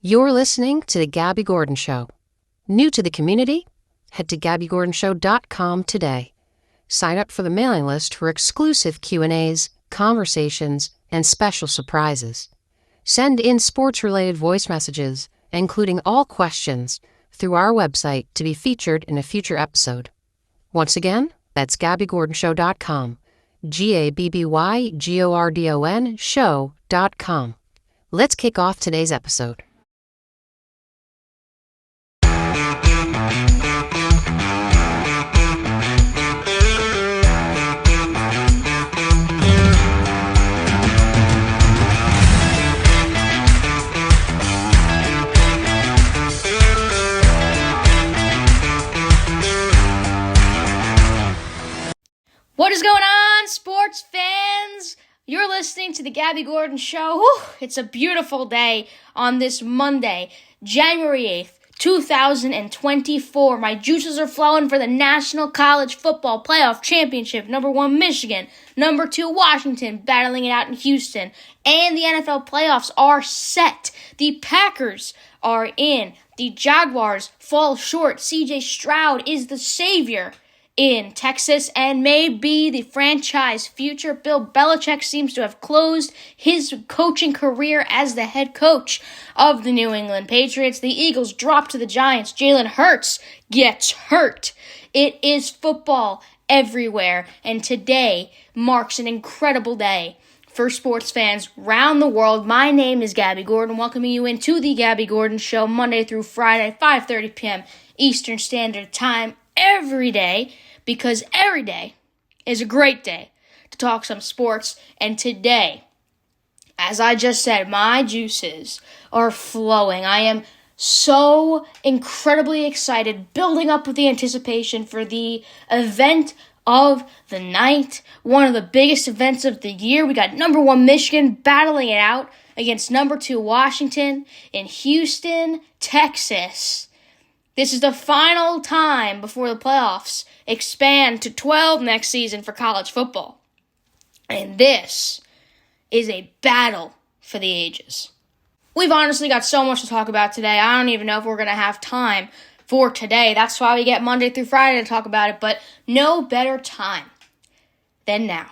You're listening to The Gabby Gordon Show. New to the community? Head to GabbyGordonShow.com today. Sign up for the mailing list for exclusive Q&As, conversations, and special surprises. Send in sports-related voice messages, including all questions, through our website to be featured in a future episode. Once again, that's GabbyGordonShow.com. GABBYGORDON show.com. Let's kick off today's episode. What is going on, sports fans? You're listening to the Gabby Gordon Show. Whew, it's a beautiful day on this Monday, January 8th, 2024. My juices are flowing for the National College Football Playoff Championship. Number 1, Michigan. Number 2, Washington, battling it out in Houston. And the NFL playoffs are set. The Packers are in. The Jaguars fall short. C.J. Stroud is the savior in Texas and may be the franchise future. Bill Belichick seems to have closed his coaching career as the head coach of the New England Patriots. The Eagles drop to the Giants. Jalen Hurts gets hurt. It is football everywhere, and today marks an incredible day for sports fans around the world. My name is Gabby Gordon, welcoming you into the Gabby Gordon Show Monday through Friday, 5:30 p.m. Eastern Standard Time, every day, because every day is a great day to talk some sports. And today, as I just said, my juices are flowing. I am so incredibly excited, building up with the anticipation for the event of the night, one of the biggest events of the year. We got number 1 Michigan battling it out against number 2 Washington in Houston, Texas. This is the final time before the playoffs expand to 12 next season for college football. And this is a battle for the ages. We've honestly got so much to talk about today. I don't even know if we're going to have time for today. That's why we get Monday through Friday to talk about it. But no better time than now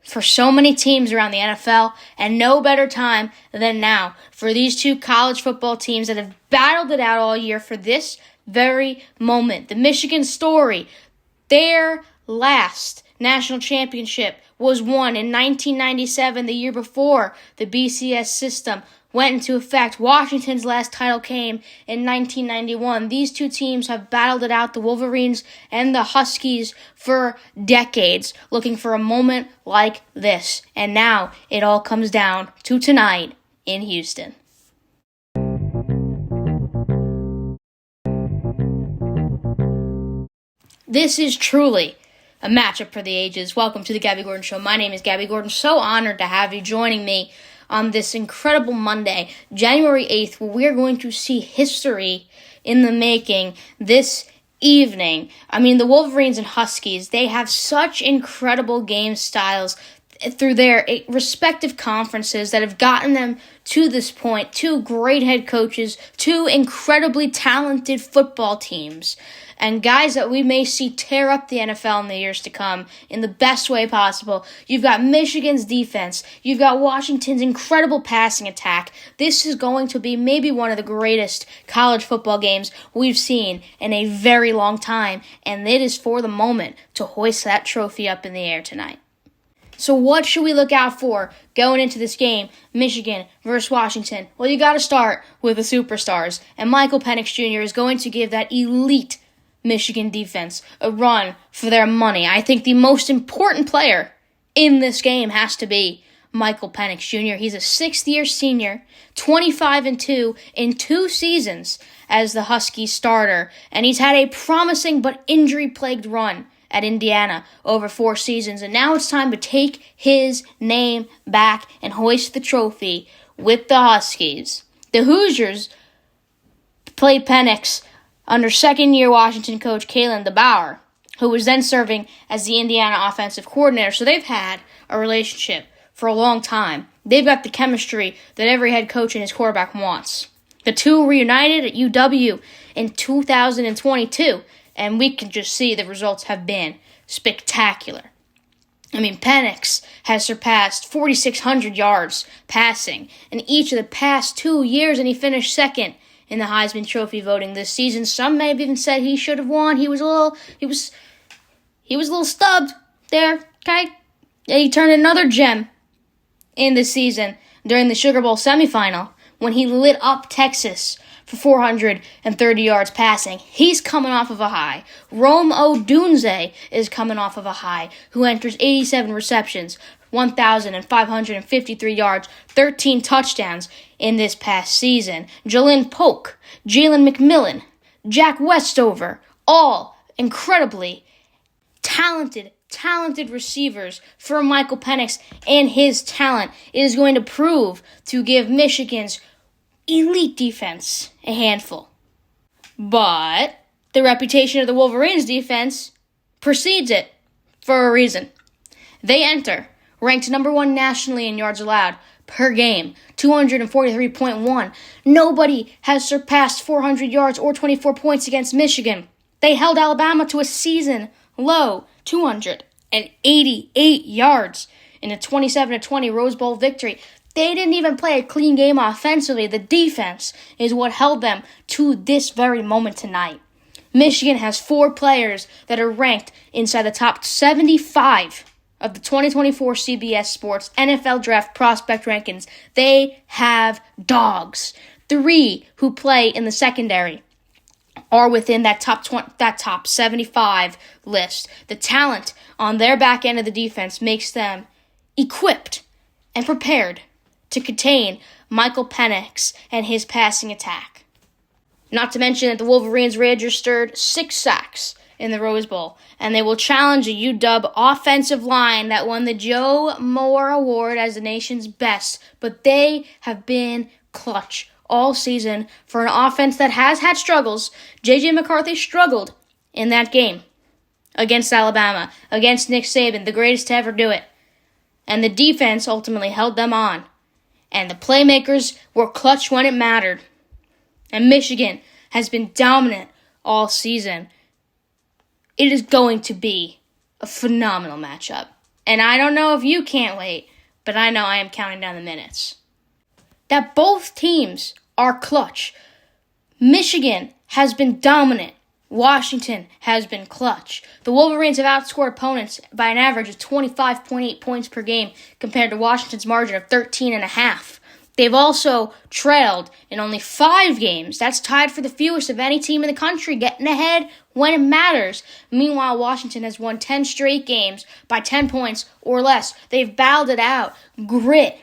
for so many teams around the NFL, and no better time than now for these two college football teams that have battled it out all year for this very moment. The Michigan story, their last national championship was won in 1997, the year before the BCS system went into effect. Washington's last title came in 1991. These two teams have battled it out, the Wolverines and the Huskies, for decades, looking for a moment like this. And now it all comes down to tonight in Houston. This is truly a matchup for the ages. Welcome to the Gabby Gordon Show. My name is Gabby Gordon. So honored to have you joining me on this incredible Monday, January 8th, where we're going to see history in the making this evening. I mean, the Wolverines and Huskies, they have such incredible game styles through their respective conferences that have gotten them to this point. Two great head coaches, two incredibly talented football teams, and guys that we may see tear up the NFL in the years to come in the best way possible. You've got Michigan's defense. You've got Washington's incredible passing attack. This is going to be maybe one of the greatest college football games we've seen in a very long time, and it is for the moment to hoist that trophy up in the air tonight. So what should we look out for going into this game, Michigan versus Washington? Well, you got to start with the superstars, and Michael Penix Jr. is going to give that elite Michigan defense a run for their money. I think the most important player in this game has to be Michael Penix Jr. He's a sixth-year senior, 25-2 in 2 seasons as the Huskies starter, and he's had a promising but injury-plagued run at Indiana over 4 seasons, and now it's time to take his name back and hoist the trophy with the Huskies. The Hoosiers played Penix under second-year Washington coach Kalen DeBoer, who was then serving as the Indiana offensive coordinator. So they've had a relationship for a long time. They've got the chemistry that every head coach and his quarterback wants. The two reunited at UW in 2022, and we can just see the results have been spectacular. I mean, Penix has surpassed 4,600 yards passing in each of the past 2 years, and he finished second in the Heisman Trophy voting this season. Some may have even said he should have won. He was a little stubbed there, okay? And he turned another gem in the season during the Sugar Bowl semifinal when he lit up Texas for 430 yards passing. He's coming off of a high. Rome Odunze is coming off of a high, who enters 87 receptions, 1,553 yards, 13 touchdowns in this past season. Jalen Polk, Jalen McMillan, Jack Westover, all incredibly talented receivers for Michael Penix, and his talent is going to prove to give Michigan's elite defense a handful. But the reputation of the Wolverines defense precedes it for a reason. They enter ranked number 1 nationally in yards allowed per game, 243.1. Nobody has surpassed 400 yards or 24 points against Michigan. They held Alabama to a season-low 288 yards in a 27-20 Rose Bowl victory. They didn't even play a clean game offensively. The defense is what held them to this very moment tonight. Michigan has 4 players that are ranked inside the top 75 of the 2024 CBS Sports NFL Draft Prospect Rankings. They have dogs. 3 who play in the secondary are within that top 75 list. The talent on their back end of the defense makes them equipped and prepared to contain Michael Penix and his passing attack. Not to mention that the Wolverines registered 6 sacks in the Rose Bowl, and they will challenge a UW offensive line that won the Joe Moore Award as the nation's best, but they have been clutch all season for an offense that has had struggles. J.J. McCarthy struggled in that game against Alabama, against Nick Saban, the greatest to ever do it. And the defense ultimately held them on. And the playmakers were clutch when it mattered. And Michigan has been dominant all season. It is going to be a phenomenal matchup. And I don't know if you can't wait, but I know I am counting down the minutes. That both teams are clutch. Michigan has been dominant. Washington has been clutch. The Wolverines have outscored opponents by an average of 25.8 points per game compared to Washington's margin of 13.5. They've also trailed in only 5 games. That's tied for the fewest of any team in the country, getting ahead when it matters. Meanwhile, Washington has won 10 straight games by 10 points or less. They've battled it out. Grit.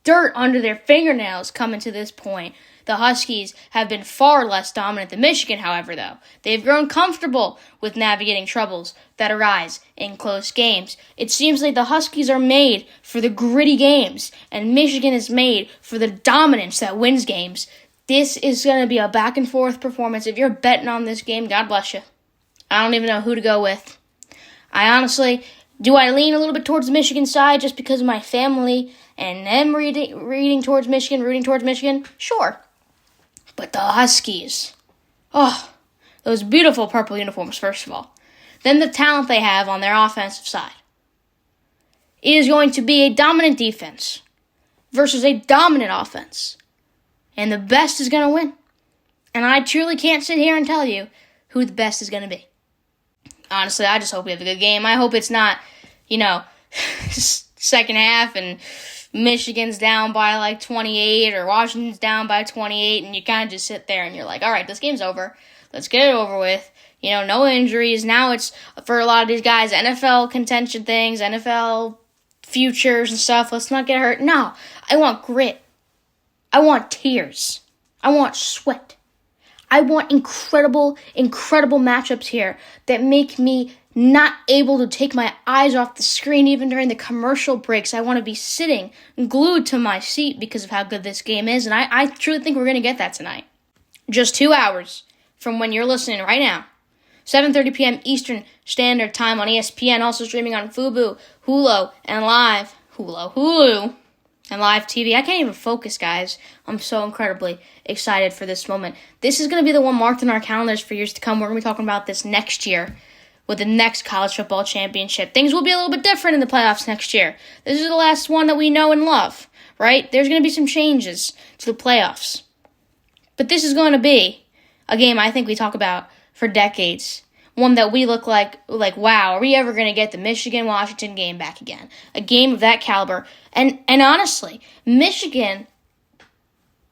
Dirt under their fingernails coming to this point. The Huskies have been far less dominant than Michigan, however, though. They've grown comfortable with navigating troubles that arise in close games. It seems like the Huskies are made for the gritty games, and Michigan is made for the dominance that wins games. This is going to be a back-and-forth performance. If you're betting on this game, God bless you. I don't even know who to go with. Do I lean a little bit towards the Michigan side just because of my family and them rooting towards Michigan? Sure. But the Huskies, those beautiful purple uniforms, first of all. Then the talent they have on their offensive side. It is going to be a dominant defense versus a dominant offense. And the best is going to win. And I truly can't sit here and tell you who the best is going to be. Honestly, I just hope we have a good game. I hope it's not, second half and Michigan's down by like 28 or Washington's down by 28 and you kind of just sit there and you're like, all right, this game's over. Let's get it over with. No injuries. Now it's, for a lot of these guys, NFL contention things, NFL futures and stuff. Let's not get hurt. No, I want grit. I want tears. I want sweat. I want incredible matchups here that make me not able to take my eyes off the screen even during the commercial breaks. I want to be sitting glued to my seat because of how good this game is, and I truly think we're going to get that tonight. Just 2 hours from when you're listening right now. 7:30 p.m. Eastern Standard Time on ESPN, also streaming on Fubo, Hulu, and live. Hulu. and live TV. I can't even focus, guys. I'm so incredibly excited for this moment. This is going to be the one marked in our calendars for years to come. We're going to be talking about this next year with the next college football championship. Things will be a little bit different in the playoffs next year. This is the last one that we know and love, right? There's going to be some changes to the playoffs. But this is going to be a game I think we talk about for decades. One that we look like, wow, are we ever going to get the Michigan-Washington game back again? A game of that caliber. And honestly, Michigan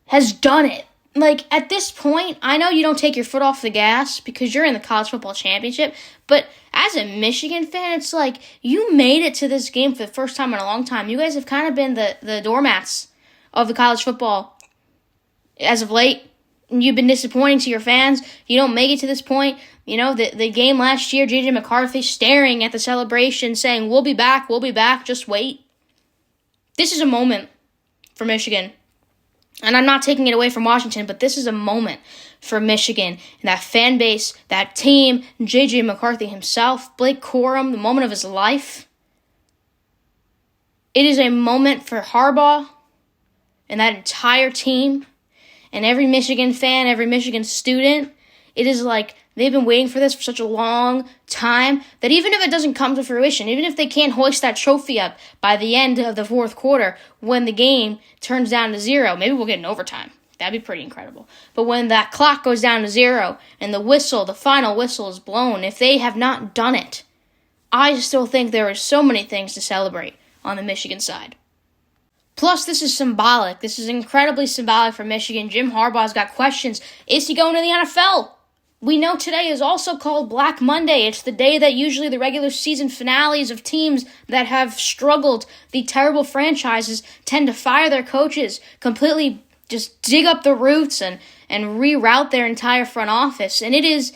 has done it. Like, at this point, I know you don't take your foot off the gas because you're in the college football championship, but as a Michigan fan, it's like you made it to this game for the first time in a long time. You guys have kind of been the doormats of the college football as of late. You've been disappointing to your fans. You don't make it to this point. You know, the game last year, J.J. McCarthy staring at the celebration saying, we'll be back, just wait. This is a moment for Michigan. And I'm not taking it away from Washington, but this is a moment for Michigan and that fan base, that team, J.J. McCarthy himself, Blake Corum, the moment of his life. It is a moment for Harbaugh and that entire team and every Michigan fan, every Michigan student. It is like they've been waiting for this for such a long time that even if it doesn't come to fruition, even if they can't hoist that trophy up by the end of the fourth quarter when the game turns down to 0, maybe we'll get an overtime. That'd be pretty incredible. But when that clock goes down to 0 and the final whistle is blown, if they have not done it, I still think there are so many things to celebrate on the Michigan side. Plus, this is symbolic. This is incredibly symbolic for Michigan. Jim Harbaugh's got questions. Is he going to the NFL? We know today is also called Black Monday. It's the day that usually the regular season finales of teams that have struggled, the terrible franchises, tend to fire their coaches, completely just dig up the roots and reroute their entire front office. And it is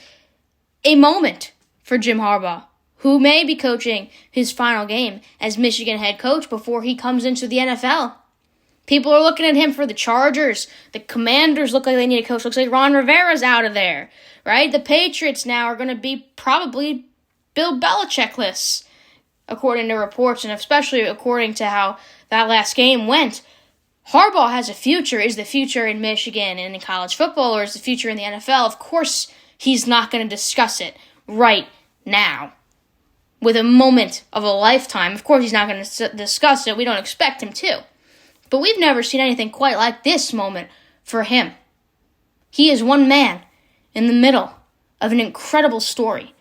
a moment for Jim Harbaugh, who may be coaching his final game as Michigan head coach before he comes into the NFL. People are looking at him for the Chargers. The Commanders look like they need a coach. Looks like Ron Rivera's out of there, right? The Patriots now are going to be probably Bill Belichick-less, according to reports, and especially according to how that last game went. Harbaugh has a future. Is the future in Michigan and in college football, or is the future in the NFL? Of course, he's not going to discuss it right now. With a moment of a lifetime. Of course, he's not going to discuss it. We don't expect him to. But we've never seen anything quite like this moment for him. He is one man in the middle of an incredible story.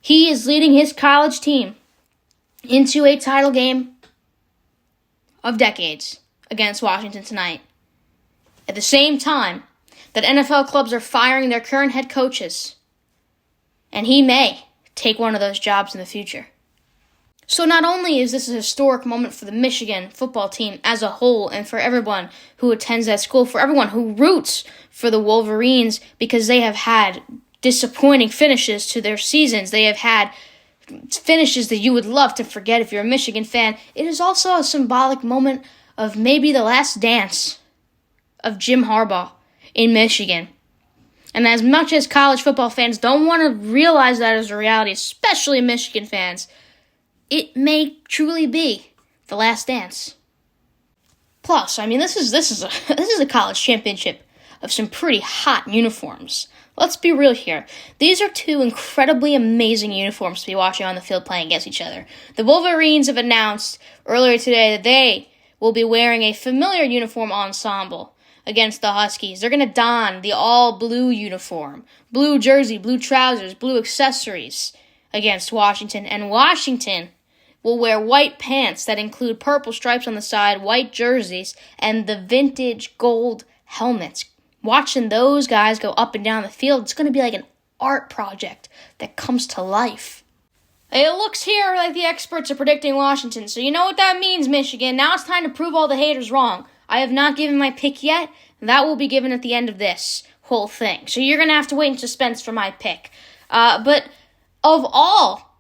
He is leading his college team into a title game of decades against Washington tonight. At the same time that NFL clubs are firing their current head coaches. And he may take one of those jobs in the future. So not only is this a historic moment for the Michigan football team as a whole and for everyone who attends that school, for everyone who roots for the Wolverines because they have had disappointing finishes to their seasons. They have had finishes that you would love to forget if you're a Michigan fan. It is also a symbolic moment of maybe the last dance of Jim Harbaugh in Michigan. And as much as college football fans don't want to realize that as a reality, especially Michigan fans, it may truly be the last dance. Plus, I mean, this is a college championship of some pretty hot uniforms. Let's be real here. These are two incredibly amazing uniforms to be watching on the field playing against each other. The Wolverines have announced earlier today that they will be wearing a familiar uniform ensemble against the Huskies. They're going to don the all-blue uniform, blue jersey, blue trousers, blue accessories against Washington. And Washington will wear white pants that include purple stripes on the side, white jerseys, and the vintage gold helmets. Watching those guys go up and down the field, it's going to be like an art project that comes to life. It looks here like the experts are predicting Washington, so you know what that means, Michigan. Now it's time to prove all the haters wrong. I have not given my pick yet, and that will be given at the end of this whole thing. So you're going to have to wait in suspense for my pick. But of all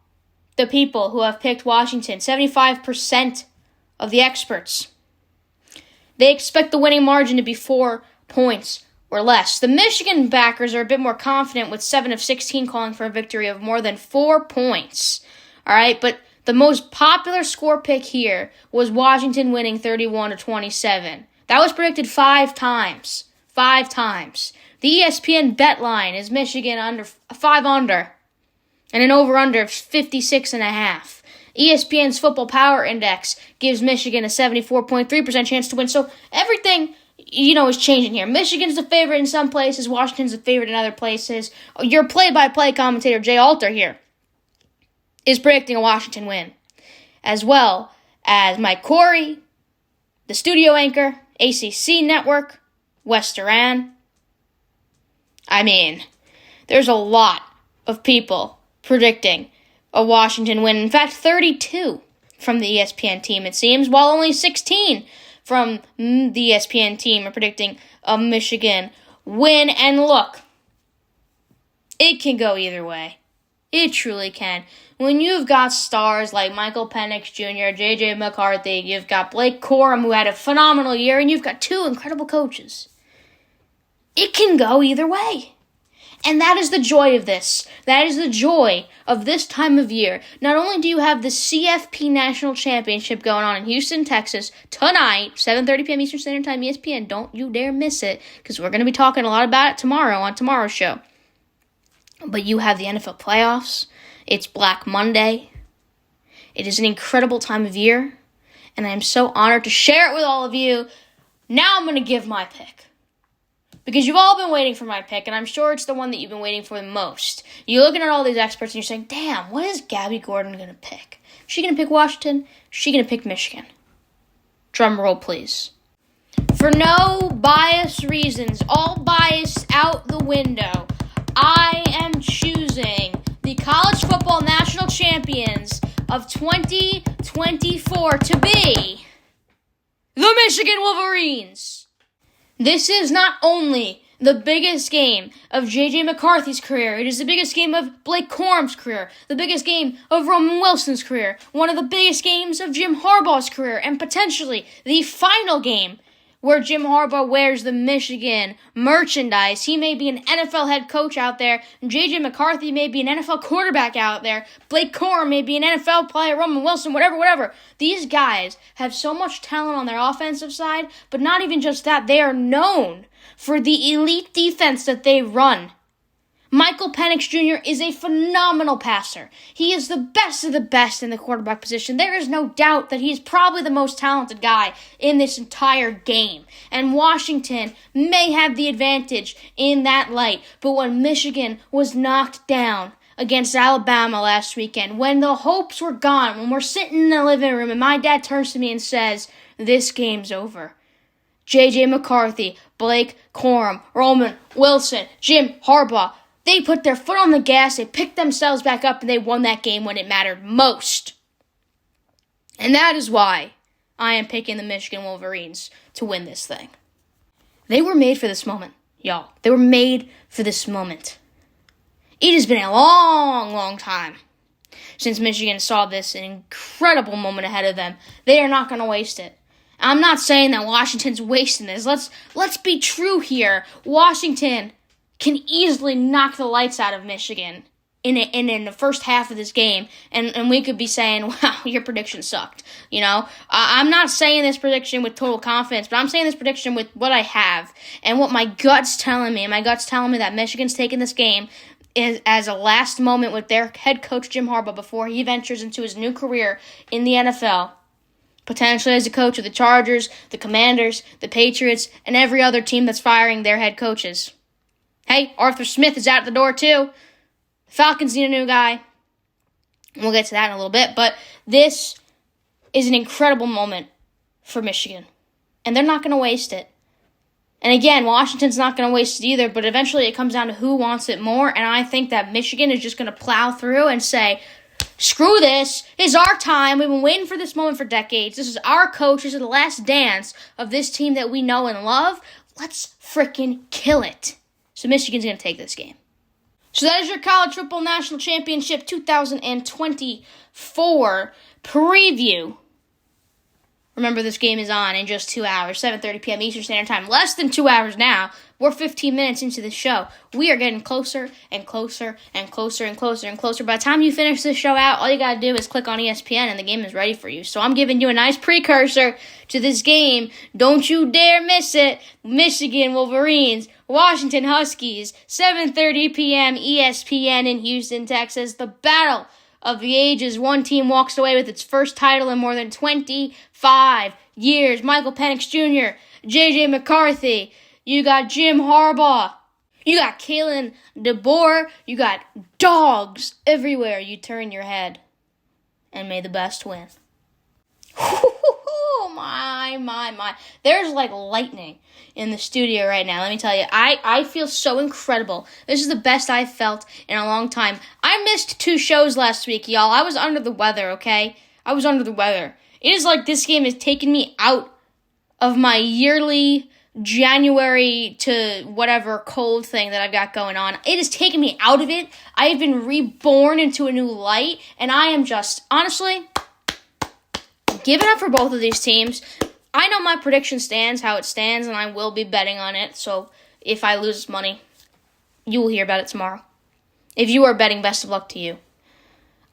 the people who have picked Washington, 75% of the experts, they expect the winning margin to be 4 points or less. The Michigan backers are a bit more confident with 7 of 16 calling for a victory of more than 4 points. All right, but The most popular score pick here was Washington winning 31-27. That was predicted 5 times. 5 times. The ESPN bet line is Michigan under 5 under, and an over-under of 56.5. ESPN's Football Power Index gives Michigan a 74.3% chance to win. So everything, is changing here. Michigan's the favorite in some places. Washington's the favorite in other places. Your play-by-play commentator, Jay Alter here, is predicting a Washington win, as well as Mike Corey, the studio anchor, ACC Network, Wes Duran. I mean, there's a lot of people predicting a Washington win. In fact, 32 from the ESPN team, it seems, while only 16 from the ESPN team are predicting a Michigan win. And look, it can go either way. It truly can. When you've got stars like Michael Penix Jr., J.J. McCarthy, you've got Blake Corum, who had a phenomenal year, and you've got 2 incredible coaches, it can go either way. And that is the joy of this. That is the joy of this time of year. Not only do you have the CFP National Championship going on in Houston, Texas, tonight, 7:30 p.m. Eastern Standard Time, ESPN. Don't you dare miss it, because we're going to be talking a lot about it tomorrow on tomorrow's show. But you have the NFL playoffs. It's Black Monday. It is an incredible time of year, and I am so honored to share it with all of you. Now I'm going to give my pick, because you've all been waiting for my pick, and I'm sure it's the one that you've been waiting for the most. You're looking at all these experts, and you're saying, damn, what is Gabby Gordon going to pick? Is she going to pick Washington? Is she going to pick Michigan? Drum roll, please. For no bias reasons, all bias out the window, I am choosing the college football national champions of 2024 to be the Michigan Wolverines. This is not only the biggest game of J.J. McCarthy's career, it is the biggest game of Blake Corum's career, the biggest game of Roman Wilson's career, one of the biggest games of Jim Harbaugh's career, and potentially the final game where Jim Harbaugh wears the Michigan merchandise. He may be an NFL head coach out there, and J.J. McCarthy may be an NFL quarterback out there, Blake Corum may be an NFL player, Roman Wilson, whatever. These guys have so much talent on their offensive side, but not even just that. They are known for the elite defense that they run. Michael Penix Jr. is a phenomenal passer. He is the best of the best in the quarterback position. There is no doubt that he is probably the most talented guy in this entire game. And Washington may have the advantage in that light. But when Michigan was knocked down against Alabama last weekend, when the hopes were gone, when we're sitting in the living room and my dad turns to me and says, "This game's over," J.J. McCarthy, Blake Corum, Roman Wilson, Jim Harbaugh, they put their foot on the gas, they picked themselves back up, and they won that game when it mattered most. And that is why I am picking the Michigan Wolverines to win this thing. They were made for this moment, y'all. They were made for this moment. It has been a long, long time since Michigan saw this an incredible moment ahead of them. They are not going to waste it. I'm not saying that Washington's wasting this. Let's be true here. Washington can easily knock the lights out of Michigan in the first half of this game, and we could be saying, wow, your prediction sucked. I'm not saying this prediction with total confidence, but I'm saying this prediction with what I have and what my gut's telling me. And my gut's telling me that Michigan's taking this game as a last moment with their head coach, Jim Harbaugh, before he ventures into his new career in the NFL, potentially as a coach of the Chargers, the Commanders, the Patriots, and every other team that's firing their head coaches. Hey, Arthur Smith is out the door too. Falcons need a new guy. We'll get to that in a little bit. But this is an incredible moment for Michigan. And they're not going to waste it. And again, Washington's not going to waste it either. But eventually it comes down to who wants it more. And I think that Michigan is just going to plow through and say, screw this. It's our time. We've been waiting for this moment for decades. This is our coach. This is the last dance of this team that we know and love. Let's freaking kill it. So Michigan's going to take this game. So that is your College Football National Championship 2024 preview. Remember, this game is on in just 2 hours, 7:30 p.m. Eastern Standard Time. Less than 2 hours now. We're 15 minutes into the show. We are getting closer and closer and closer and closer and closer. By the time you finish this show out, all you got to do is click on ESPN and the game is ready for you. So I'm giving you a nice precursor to this game. Don't you dare miss it. Michigan Wolverines, Washington Huskies, 7:30 p.m. ESPN in Houston, Texas. The battle of the ages. One team walks away with its first title in more than 25 years. Michael Penix Jr., J.J. McCarthy. You got Jim Harbaugh. You got Kalen DeBoer. You got dogs everywhere you turn your head. And may the best win. My. There's like lightning in the studio right now. Let me tell you, I feel so incredible. This is the best I've felt in a long time. I missed 2 shows last week, y'all. I was under the weather, okay? I was under the weather. It is like this game has taken me out of my yearly January to whatever cold thing that I've got going on. It has taken me out of it. I have been reborn into a new light, and I am just, honestly, giving up for both of these teams. I know my prediction stands how it stands, and I will be betting on it. So if I lose money, you will hear about it tomorrow. If you are betting, best of luck to you.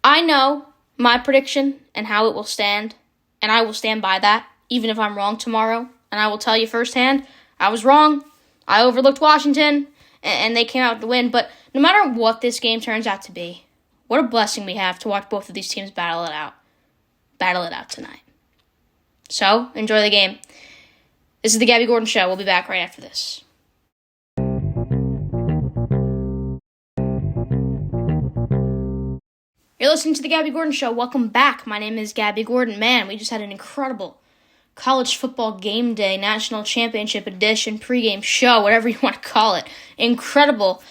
I know my prediction and how it will stand, and I will stand by that, even if I'm wrong tomorrow. And I will tell you firsthand, I was wrong. I overlooked Washington, and they came out with the win. But no matter what this game turns out to be, what a blessing we have to watch both of these teams battle it out. Battle it out tonight. So, enjoy the game. This is the Gabby Gordon Show. We'll be back right after this. You're listening to the Gabby Gordon Show. Welcome back. My name is Gabby Gordon. Man, we just had an incredible college football game day, national championship edition, pregame show, whatever you want to call it. Incredible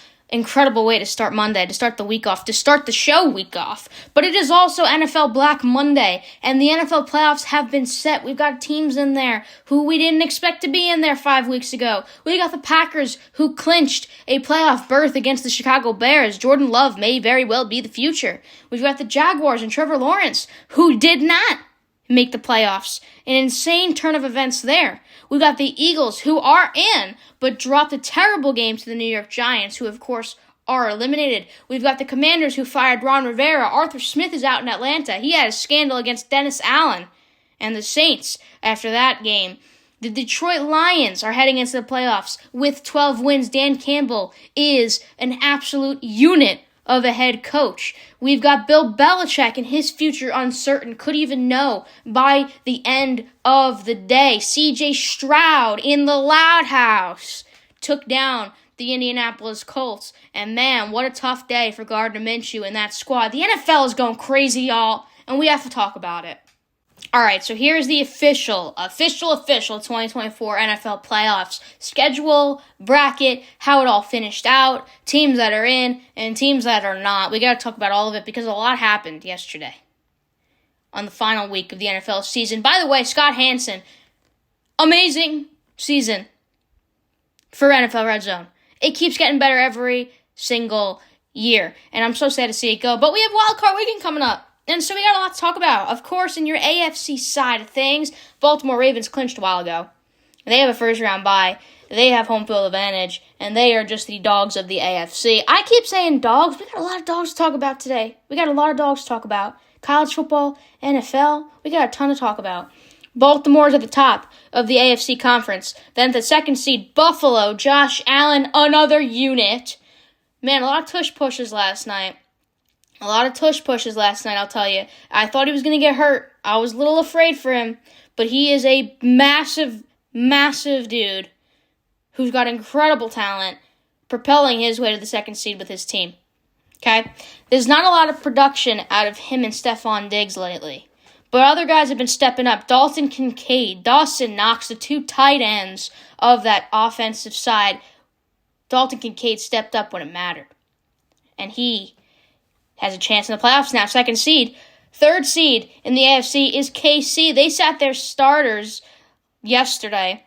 way to start Monday, to start the week off, to start the show week off. But it is also NFL Black Monday, and the NFL playoffs have been set. We've got teams in there who we didn't expect to be in there 5 weeks ago. We got the Packers who clinched a playoff berth against the Chicago Bears. Jordan Love may very well be the future. We've got the Jaguars and Trevor Lawrence who did not make the playoffs. An insane turn of events there. We've got the Eagles, who are in, but dropped a terrible game to the New York Giants, who, of course, are eliminated. We've got the Commanders, who fired Ron Rivera. Arthur Smith is out in Atlanta. He had a scandal against Dennis Allen. And the Saints, after that game. The Detroit Lions are heading into the playoffs with 12 wins. Dan Campbell is an absolute unit of a head coach. We've got Bill Belichick and his future uncertain. Could even know by the end of the day. C.J. Stroud in the Loud House took down the Indianapolis Colts. And man, what a tough day for Gardner Minshew and that squad. The NFL is going crazy, y'all, and we have to talk about it. All right, so here's the official 2024 NFL playoffs schedule, bracket, how it all finished out, teams that are in, and teams that are not. We got to talk about all of it because a lot happened yesterday on the final week of the NFL season. By the way, Scott Hansen, amazing season for NFL Red Zone. It keeps getting better every single year, and I'm so sad to see it go. But we have Wild Card Weekend coming up. And so we got a lot to talk about. Of course, in your AFC side of things, Baltimore Ravens clinched a while ago. They have a first-round bye. They have home field advantage. And they are just the dogs of the AFC. I keep saying dogs. We got a lot of dogs to talk about today. College football, NFL. We got a ton to talk about. Baltimore's at the top of the AFC conference. Then the second seed, Buffalo, Josh Allen, another unit. Man, a lot of tush pushes last night. I'll tell you. I thought he was going to get hurt. I was a little afraid for him. But he is a massive, massive dude who's got incredible talent, propelling his way to the second seed with his team. Okay? There's not a lot of production out of him and Stephon Diggs lately. But other guys have been stepping up. Dalton Kincaid, Dawson Knox, the two tight ends of that offensive side. Dalton Kincaid stepped up when it mattered. And he has a chance in the playoffs now, second seed. Third seed in the AFC is KC. They sat their starters yesterday.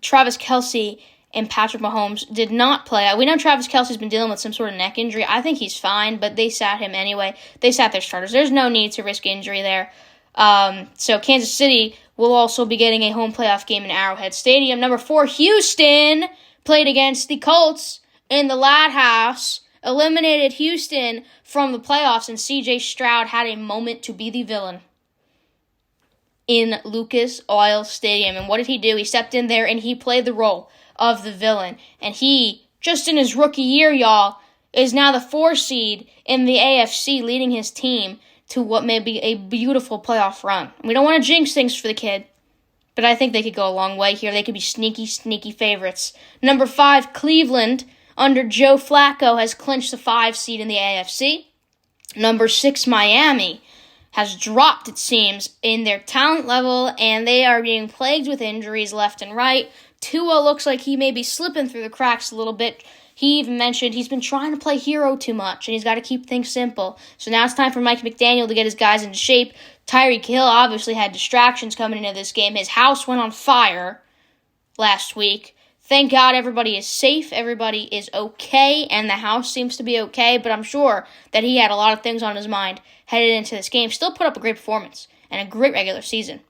Travis Kelce and Patrick Mahomes did not play. We know Travis Kelce's been dealing with some sort of neck injury. I think he's fine, but they sat him anyway. They sat their starters. There's no need to risk injury there. So Kansas City will also be getting a home playoff game in Arrowhead Stadium. Number 4, Houston played against the Colts in the Loud House, eliminated Houston from the playoffs, and C.J. Stroud had a moment to be the villain in Lucas Oil Stadium. And what did he do? He stepped in there and he played the role of the villain. And he, just in his rookie year, y'all, is now the 4 seed in the AFC, leading his team to what may be a beautiful playoff run. We don't want to jinx things for the kid, but I think they could go a long way here. They could be sneaky, sneaky favorites. Number 5, Cleveland, under Joe Flacco, has clinched the 5 seed in the AFC. Number 6, Miami, has dropped, it seems, in their talent level, and they are being plagued with injuries left and right. Tua looks like he may be slipping through the cracks a little bit. He even mentioned he's been trying to play hero too much, and he's got to keep things simple. So now it's time for Mike McDaniel to get his guys into shape. Tyreek Hill obviously had distractions coming into this game. His house went on fire last week. Thank God everybody is safe, everybody is okay, and the house seems to be okay, but I'm sure that he had a lot of things on his mind headed into this game. Still put up a great performance and a great regular season.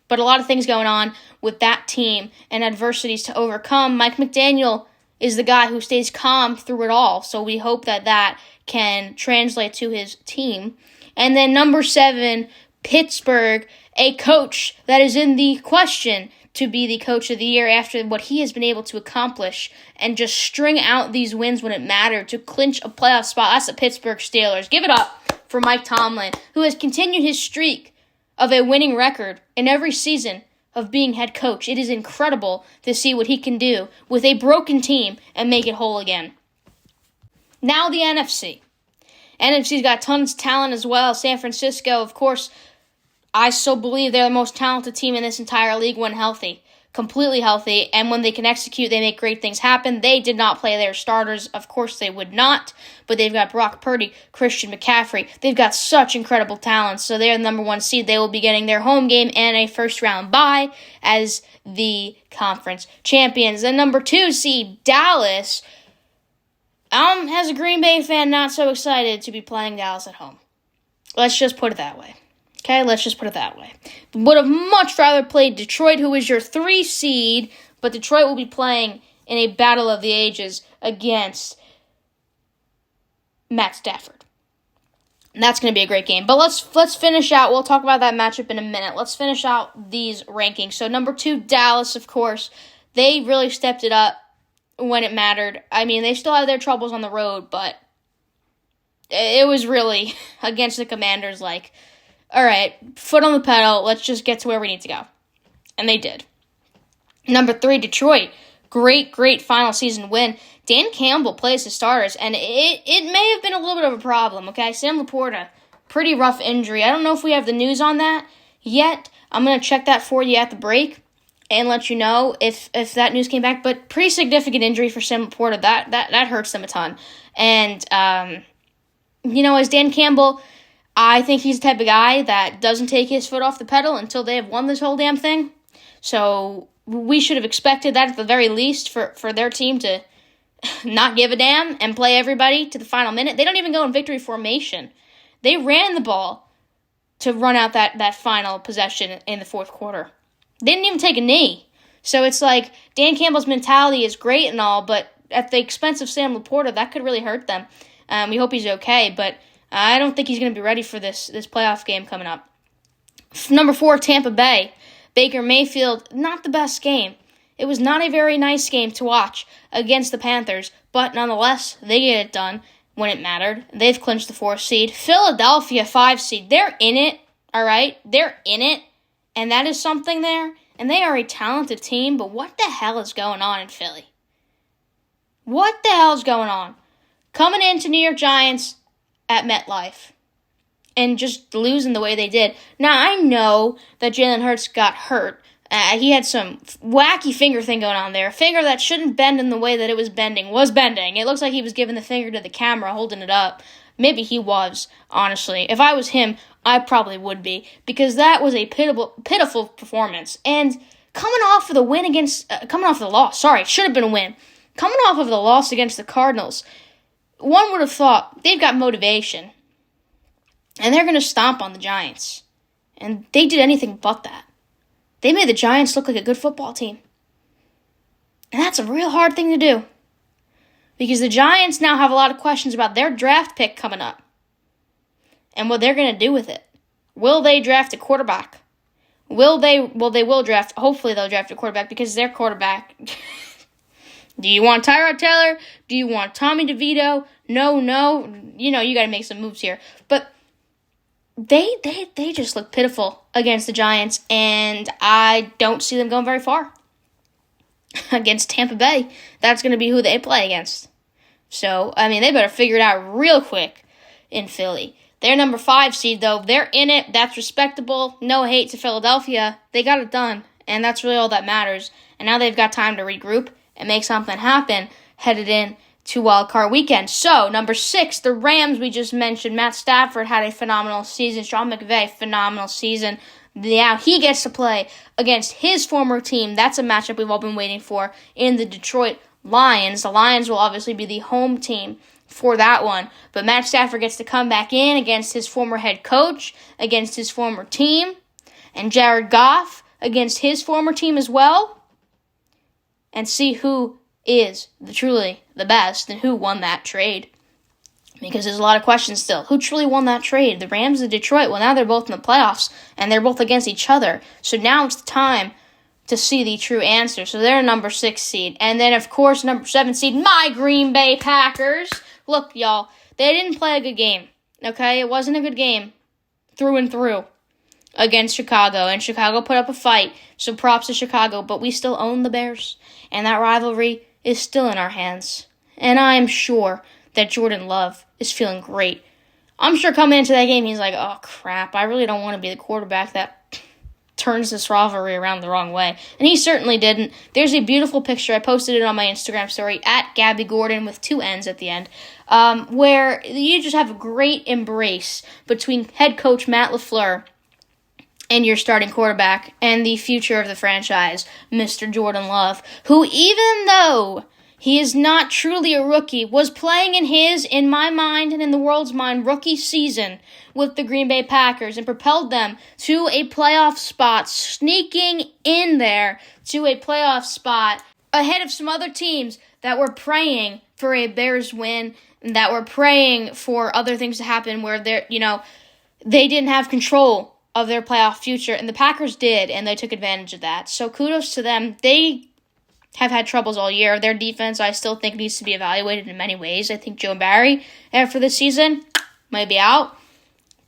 But a lot of things going on with that team and adversities to overcome. Mike McDaniel is the guy who stays calm through it all, so we hope that that can translate to his team. And then number 7, Pittsburgh, a coach that is in the question to be the coach of the year after what he has been able to accomplish and just string out these wins when it mattered to clinch a playoff spot. That's the Pittsburgh Steelers. Give it up for Mike Tomlin, who has continued his streak of a winning record in every season of being head coach. It is incredible to see what he can do with a broken team and make it whole again. Now the NFC. NFC's got tons of talent as well. San Francisco, of course, I still believe they're the most talented team in this entire league when healthy. Completely healthy, and when they can execute, they make great things happen. They did not play their starters. Of course they would not, but they've got Brock Purdy, Christian McCaffrey. They've got such incredible talent, so they're the number 1 seed. They will be getting their home game and a first-round bye as the conference champions. The number 2 seed, Dallas, as a Green Bay fan, not so excited to be playing Dallas at home. Let's just put it that way. Okay, let's just put it that way. Would have much rather played Detroit, who is your 3 seed, but Detroit will be playing in a battle of the ages against Matt Stafford. And that's going to be a great game. But let's finish out. We'll talk about that matchup in a minute. Let's finish out these rankings. So number 2, Dallas, of course. They really stepped it up when it mattered. I mean, they still have their troubles on the road, but it was really against the Commanders like, all right, foot on the pedal, let's just get to where we need to go. And they did. Number 3, Detroit. Great final season win. Dan Campbell plays his starters, and it may have been a little bit of a problem, okay? Sam Laporta, pretty rough injury. I don't know if we have the news on that yet. I'm going to check that for you at the break and let you know if that news came back. But pretty significant injury for Sam Laporta. That hurts them a ton. And, as Dan Campbell, I think he's the type of guy that doesn't take his foot off the pedal until they have won this whole damn thing. So we should have expected that at the very least for their team to not give a damn and play everybody to the final minute. They don't even go in victory formation. They ran the ball to run out that final possession in the fourth quarter. They didn't even take a knee. So it's like Dan Campbell's mentality is great and all, but at the expense of Sam Laporta, that could really hurt them. We hope he's okay, but I don't think he's going to be ready for this playoff game coming up. Number 4, Tampa Bay. Baker Mayfield, not the best game. It was not a very nice game to watch against the Panthers, but nonetheless, they get it done when it mattered. They've clinched the 4th seed. Philadelphia, 5 seed. They're in it, all right? They're in it, and that is something there. And they are a talented team, but what the hell is going on in Philly? What the hell is going on? Coming into New York Giants at MetLife and just losing the way they did. Now, I know that Jalen Hurts got hurt. He had some wacky finger thing going on there. A finger that shouldn't bend in the way that it was bending. It looks like he was giving the finger to the camera, holding it up. Maybe he was, honestly. If I was him, I probably would be. Because that was a pitiful performance. And coming off of the loss. It should have been a win. Coming off of the loss against the Cardinals, one would have thought they've got motivation. And they're going to stomp on the Giants. And they did anything but that. They made the Giants look like a good football team. And that's a real hard thing to do. Because the Giants now have a lot of questions about their draft pick coming up. And what they're going to do with it. Will they draft a quarterback? Will draft, hopefully they'll draft a quarterback because their quarterback. Do you want Tyrod Taylor? Do you want Tommy DeVito? No. You got to make some moves here. But they just look pitiful against the Giants, and I don't see them going very far. Against Tampa Bay, that's going to be who they play against. So, they better figure it out real quick in Philly. They're number 5 seed, though. They're in it. That's respectable. No hate to Philadelphia. They got it done, and that's really all that matters. And now they've got time to regroup and make something happen headed in to Wild Card Weekend. So, number 6, the Rams we just mentioned. Matt Stafford had a phenomenal season. Sean McVay, phenomenal season. Now he gets to play against his former team. That's a matchup we've all been waiting for in the Detroit Lions. The Lions will obviously be the home team for that one. But Matt Stafford gets to come back in against his former head coach, against his former team, and Jared Goff against his former team as well, and see who is truly the best and who won that trade. Because there's a lot of questions still. Who truly won that trade? The Rams or Detroit? Well, now they're both in the playoffs, and they're both against each other. So now it's the time to see the true answer. So they're a number 6 seed. And then, of course, number 7 seed, my Green Bay Packers. Look, y'all, they didn't play a good game, okay? It wasn't a good game through and through against Chicago. And Chicago put up a fight, so props to Chicago. But we still own the Bears, and that rivalry is still in our hands. And I'm sure that Jordan Love is feeling great. I'm sure coming into that game, he's like, oh, crap, I really don't want to be the quarterback that turns this rivalry around the wrong way. And he certainly didn't. There's a beautiful picture. I posted it on my Instagram story, at Gabby Gordon with 2 N's at the end, where you just have a great embrace between head coach Matt LaFleur and your starting quarterback and the future of the franchise, Mr. Jordan Love, who, even though he is not truly a rookie, was playing in my mind and in the world's mind, rookie season with the Green Bay Packers and propelled them to a playoff spot, sneaking in there to a playoff spot ahead of some other teams that were praying for a Bears win and that were praying for other things to happen where they didn't have control of their playoff future, and the Packers did, and they took advantage of that. So kudos to them. They have had troubles all year. Their defense, I still think, needs to be evaluated in many ways. I think Joe Barry, after this season, might be out.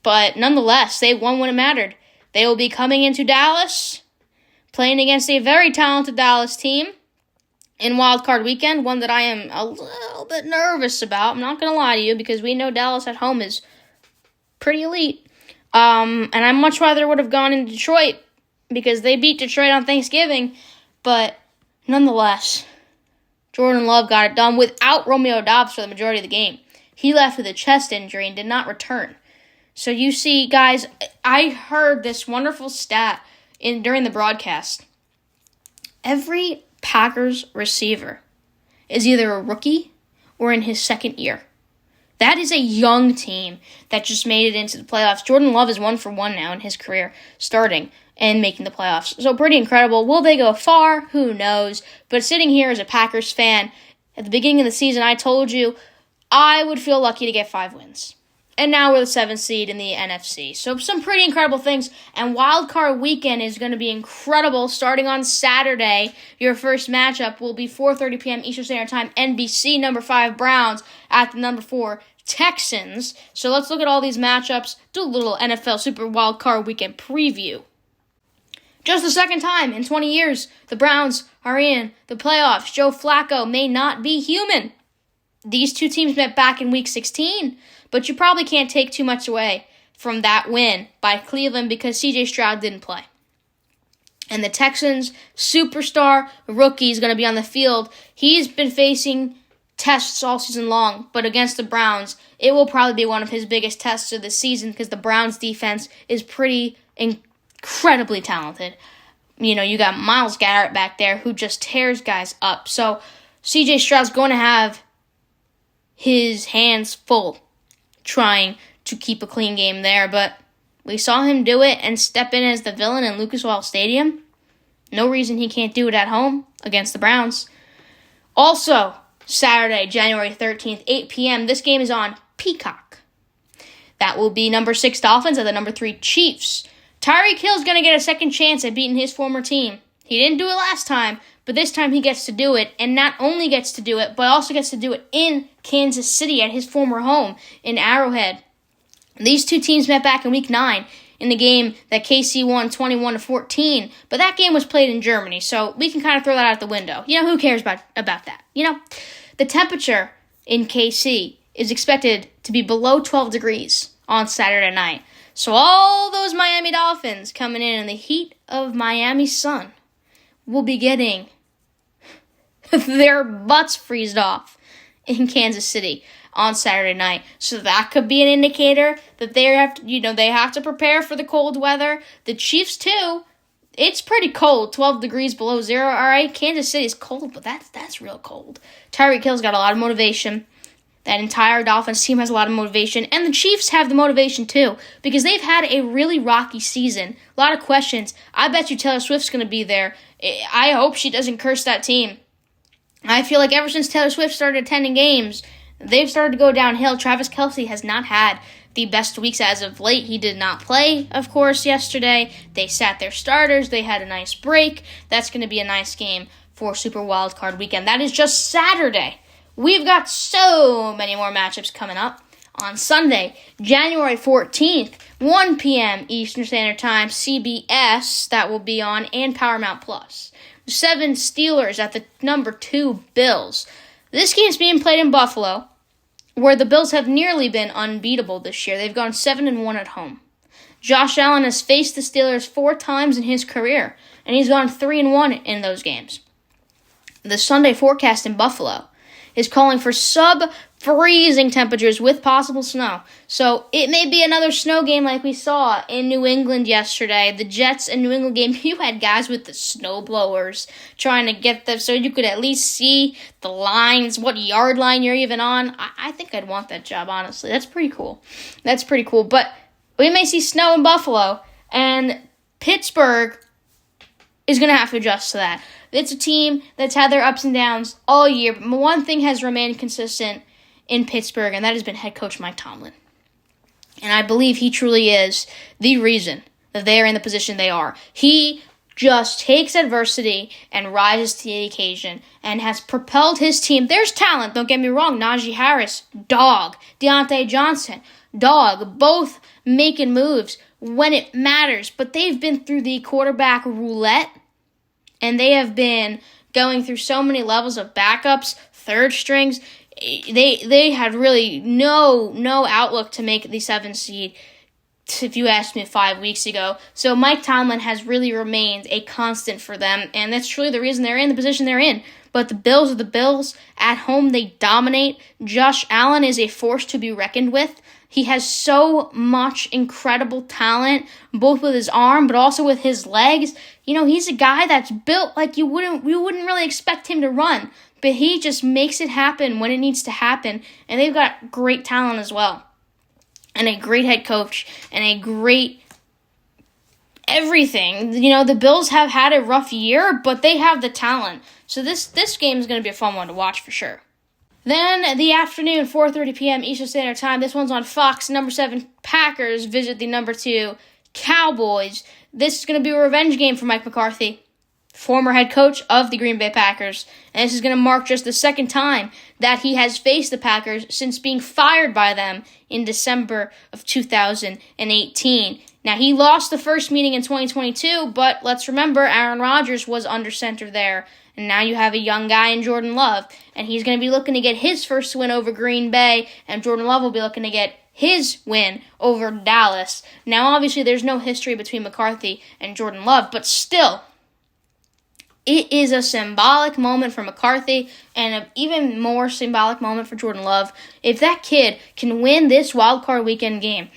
But nonetheless, they won when it mattered. They will be coming into Dallas, playing against a very talented Dallas team in Wild Card Weekend, one that I am a little bit nervous about. I'm not going to lie to you, because we know Dallas at home is pretty elite. And I much rather would have gone in Detroit, because they beat Detroit on Thanksgiving. But nonetheless, Jordan Love got it done without Romeo Doubs for the majority of the game. He left with a chest injury and did not return. So you see, guys, I heard this wonderful stat during the broadcast. Every Packers receiver is either a rookie or in his second year. That is a young team that just made it into the playoffs. Jordan Love is 1 for 1 now in his career, starting and making the playoffs. So pretty incredible. Will they go far? Who knows? But sitting here as a Packers fan, at the beginning of the season, I told you I would feel lucky to get 5 wins. And now we're the 7th seed in the NFC. So some pretty incredible things. And Wild Card Weekend is going to be incredible starting on Saturday. Your first matchup will be 4:30 p.m. Eastern Standard Time. NBC, number 5 Browns at the number 4 Texans. So let's look at all these matchups. Do a little NFL Super Wild Card Weekend preview. Just the second time in 20 years, the Browns are in the playoffs. Joe Flacco may not be human. These two teams met back in Week 16, but you probably can't take too much away from that win by Cleveland because C.J. Stroud didn't play. And the Texans' superstar rookie is going to be on the field. He's been facing tests all season long, but against the Browns, it will probably be one of his biggest tests of the season because the Browns' defense is pretty incredibly talented. You got Myles Garrett back there who just tears guys up. So C.J. Stroud's going to have his hands full trying to keep a clean game there, but We saw him do it and step in as the villain in Lucas Oil Stadium. No reason he can't do it at home against the Browns. Also, Saturday, January 13th, 8 p.m., this game is on Peacock. That will be number 6 Dolphins and the number 3 Chiefs. Tyreek Hill's going to get a second chance at beating his former team. He didn't do it last time, but this time he gets to do it, and not only gets to do it, but also gets to do it in Kansas City at his former home in Arrowhead. These two teams met back in Week 9 in the game that KC won 21-14, but that game was played in Germany, so we can kind of throw that out the window. Who cares about that? The temperature in KC is expected to be below 12 degrees on Saturday night. So all those Miami Dolphins coming in the heat of Miami sun will be getting their butts freezed off in Kansas City on Saturday night. So that could be an indicator that they have to prepare for the cold weather. The Chiefs too. It's pretty cold, 12 degrees below zero. All right, Kansas City is cold, but that's real cold. Tyreek Hill's got a lot of motivation. That entire Dolphins team has a lot of motivation, and the Chiefs have the motivation too, because they've had a really rocky season. A lot of questions. I bet you Taylor Swift's going to be there. I hope she doesn't curse that team. I feel like ever since Taylor Swift started attending games, they've started to go downhill. Travis Kelce has not had the best weeks as of late. He did not play, of course, yesterday. They sat their starters. They had a nice break. That's going to be a nice game for Super Wildcard Weekend. That is just Saturday. We've got so many more matchups coming up. On Sunday, January 14th, 1 p.m. Eastern Standard Time, CBS, that will be on, and Paramount Plus. 7 Steelers at the number 2 Bills. This game's being played in Buffalo, where the Bills have nearly been unbeatable this year. They've gone 7-1 at home. Josh Allen has faced the Steelers 4 times in his career, and he's gone 3-1 in those games. The Sunday forecast in Buffalo is calling for sub-freezing temperatures with possible snow. So it may be another snow game like we saw in New England yesterday. The Jets and New England game, you had guys with the snow blowers trying to get them so you could at least see the lines, what yard line you're even on. I think I'd want that job, honestly. That's pretty cool. But we may see snow in Buffalo, and Pittsburgh is going to have to adjust to that. It's a team that's had their ups and downs all year, but one thing has remained consistent in Pittsburgh, and that has been head coach Mike Tomlin. And I believe he truly is the reason that they are in the position they are. He just takes adversity and rises to the occasion and has propelled his team. There's talent, don't get me wrong. Najee Harris, dog. Deontay Johnson, dog. Both making moves when it matters, but they've been through the quarterback roulette. And they have been going through so many levels of backups, third strings. They had really no outlook to make the 7th seed, if you asked me 5 weeks ago. So Mike Tomlin has really remained a constant for them, and that's truly the reason they're in the position they're in. But the Bills are the Bills. At home, they dominate. Josh Allen is a force to be reckoned with. He has so much incredible talent, both with his arm, but also with his legs. He's a guy that's built like you wouldn't really expect him to run. But he just makes it happen when it needs to happen. And they've got great talent as well. And a great head coach. And a great everything. The Bills have had a rough year, but they have the talent. So this game is going to be a fun one to watch for sure. Then the afternoon, 4:30 p.m. Eastern Standard Time. This one's on Fox. Number 7 Packers visit the number 2 Cowboys. This is going to be a revenge game for Mike McCarthy, former head coach of the Green Bay Packers. And this is going to mark just the second time that he has faced the Packers since being fired by them in December of 2018. Now, he lost the first meeting in 2022, but let's remember Aaron Rodgers was under center there. And now you have a young guy in Jordan Love, and he's going to be looking to get his first win over Green Bay, and Jordan Love will be looking to get his win over Dallas. Now, obviously, there's no history between McCarthy and Jordan Love, but still, it is a symbolic moment for McCarthy and an even more symbolic moment for Jordan Love. If that kid can win this wildcard weekend game,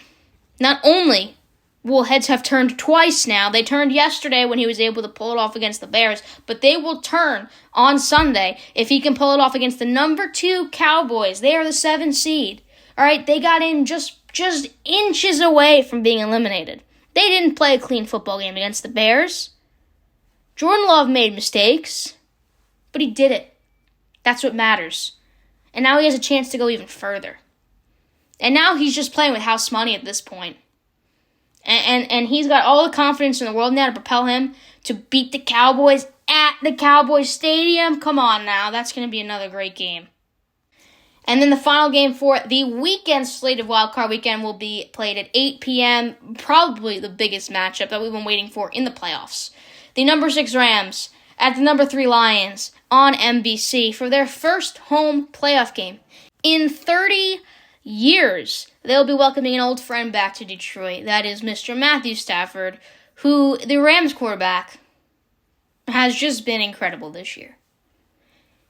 not only will heads have turned twice now. They turned yesterday when he was able to pull it off against the Bears, but they will turn on Sunday if he can pull it off against the number 2 Cowboys. They are the 7th seed. All right, they got in just just inches away from being eliminated. They didn't play a clean football game against the Bears. Jordan Love made mistakes, but he did it. That's what matters. And now he has a chance to go even further. And now he's just playing with house money at this point. And he's got all the confidence in the world now to propel him to beat the Cowboys at the Cowboys Stadium. Come on now, that's going to be another great game. And then the final game for the weekend slate of Wild Card Weekend will be played at 8 p.m., probably the biggest matchup that we've been waiting for in the playoffs. The number 6 Rams at the number 3 Lions on NBC for their first home playoff game. In 30 years, they'll be welcoming an old friend back to Detroit. That is Mr. Matthew Stafford, who, the Rams quarterback, has just been incredible this year.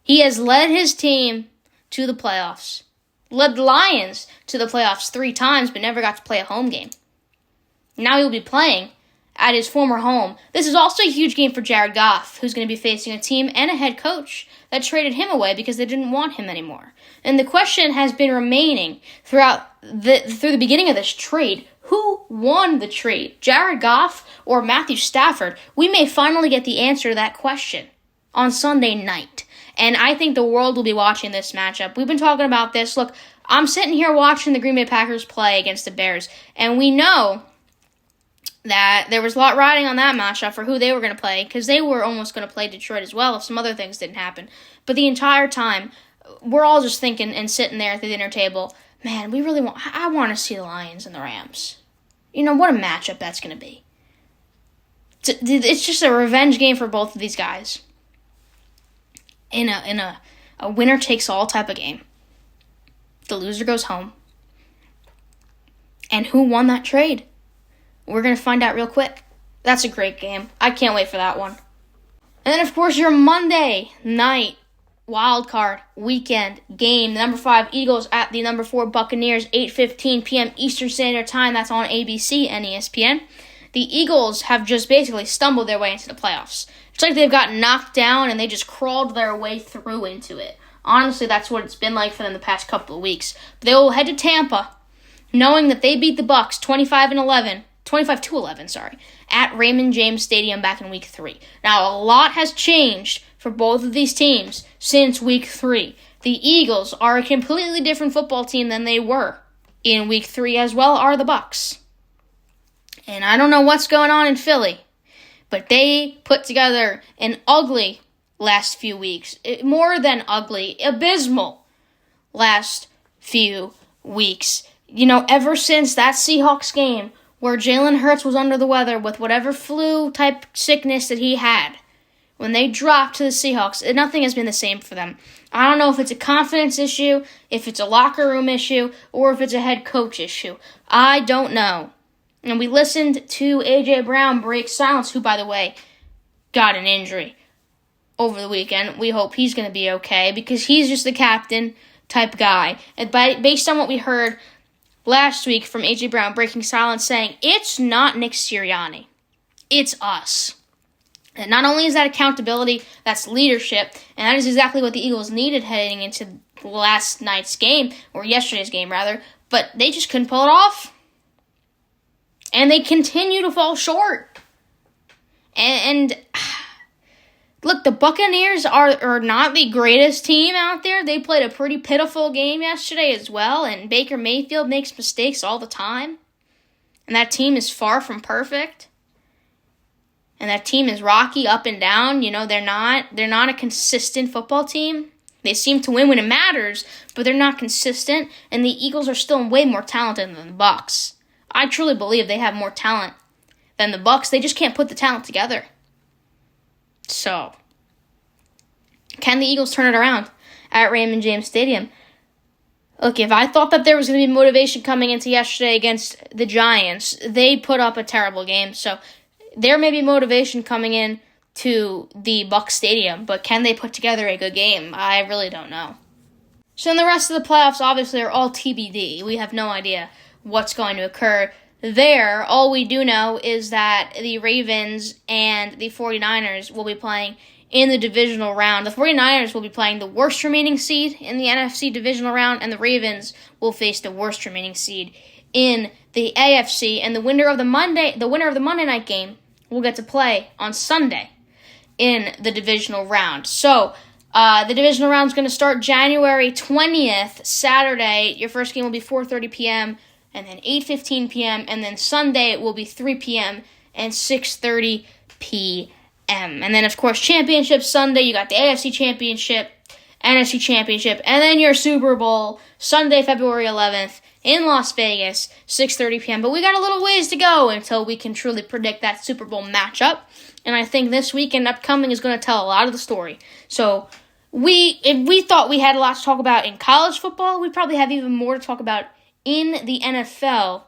He has led his team to the playoffs. Led the Lions to the playoffs 3 times, but never got to play a home game. Now he'll be playing at his former home. This is also a huge game for Jared Goff, who's going to be facing a team and a head coach that traded him away because they didn't want him anymore. And the question has been remaining through the beginning of this trade: who won the trade, Jared Goff or Matthew Stafford? We may finally get the answer to that question on Sunday night. And I think the world will be watching this matchup. We've been talking about this. Look, I'm sitting here watching the Green Bay Packers play against the Bears, and we know that there was a lot riding on that matchup for who they were going to play, because they were almost going to play Detroit as well if some other things didn't happen. But the entire time, we're all just thinking and sitting there at the dinner table, man, I want to see the Lions and the Rams. You know, what a matchup that's going to be. It's just a revenge game for both of these guys. In a winner-takes-all type of game. The loser goes home. And who won that trade? We're going to find out real quick. That's a great game. I can't wait for that one. And then, of course, your Monday night wild card weekend game. The number 5 Eagles at the number 4 Buccaneers, 8:15 p.m. Eastern Standard Time. That's on ABC and ESPN. The Eagles have just basically stumbled their way into the playoffs. It's like they've gotten knocked down and they just crawled their way through into it. Honestly, that's what it's been like for them the past couple of weeks. But they will head to Tampa, knowing that they beat the Bucs 25-11, at Raymond James Stadium back in Week 3. Now, a lot has changed for both of these teams since Week 3. The Eagles are a completely different football team than they were in Week 3, as well are the Bucs. And I don't know what's going on in Philly, but they put together an ugly last few weeks. More than ugly, abysmal last few weeks. You know, ever since that Seahawks game where Jalen Hurts was under the weather with whatever flu-type sickness that he had, when they dropped to the Seahawks, nothing has been the same for them. I don't know if it's a confidence issue, if it's a locker room issue, or if it's a head coach issue. I don't know. And we listened to A.J. Brown break silence, who, by the way, got an injury over the weekend. We hope he's going to be okay, because he's just the captain type guy. And based on what we heard last week from A.J. Brown breaking silence, saying, it's not Nick Sirianni, it's us. And not only is that accountability, that's leadership, and that is exactly what the Eagles needed heading into last night's game, or yesterday's game, rather, but they just couldn't pull it off. And they continue to fall short. And look, the Buccaneers are not the greatest team out there. They played a pretty pitiful game yesterday as well, and Baker Mayfield makes mistakes all the time. And that team is far from perfect. And that team is rocky up and down. You know, they're not a consistent football team. They seem to win when it matters, but they're not consistent. And the Eagles are still way more talented than the Bucs. I truly believe they have more talent than the Bucs. They just can't put the talent together. So, can the Eagles turn it around at Raymond James Stadium? Look, if I thought that there was going to be motivation coming into yesterday against the Giants, they put up a terrible game. So, there may be motivation coming in to the Bucs Stadium, but can they put together a good game? I really don't know. So, then the rest of the playoffs obviously are all TBD. We have no idea what's going to occur there. All we do know is that the Ravens and the 49ers will be playing in the divisional round. The 49ers will be playing the worst remaining seed in the NFC divisional round, and the Ravens will face the worst remaining seed in the AFC, and the winner of the Monday night game will get to play on Sunday in the divisional round. So, the divisional round is going to start January 20th, Saturday. Your first game will be 4:30 p.m., and then 8:15 p.m., and then Sunday it will be 3 p.m. and 6:30 p.m. And then, of course, Championship Sunday, you got the AFC Championship, NFC Championship, and then your Super Bowl, Sunday, February 11th, in Las Vegas, 6:30 p.m. But we got a little ways to go until we can truly predict that Super Bowl matchup. And I think this weekend upcoming is going to tell a lot of the story. So if we thought we had a lot to talk about in college football, we probably have even more to talk about in the NFL.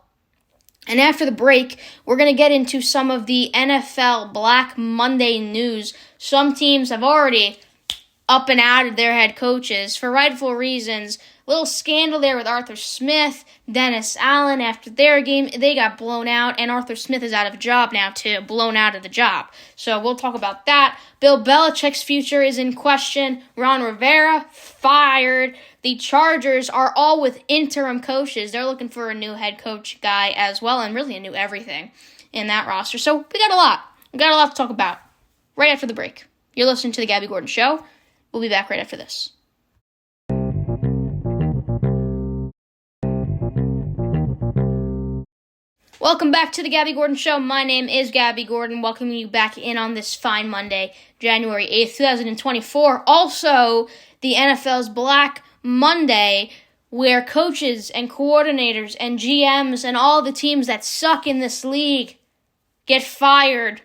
And after the break, we're going to get into some of the NFL Black Monday news. Some teams have already up and outed their head coaches for rightful reasons. Little scandal there with Arthur Smith, Dennis Allen. After their game, they got blown out, and Arthur Smith is out of a job now too, blown out of the job. So we'll talk about that. Bill Belichick's future is in question. Ron Rivera fired. The Chargers are all with interim coaches. They're looking for a new head coach guy as well, and really a new everything in that roster. So we got a lot. We got a lot to talk about right after the break. You're listening to The Gabby Gordon Show. We'll be back right after this. Welcome back to The Gabby Gordon Show. My name is Gabby Gordon, welcoming you back in on this fine Monday, January 8th, 2024. Also, the NFL's Black Monday, where coaches and coordinators and GMs and all the teams that suck in this league get fired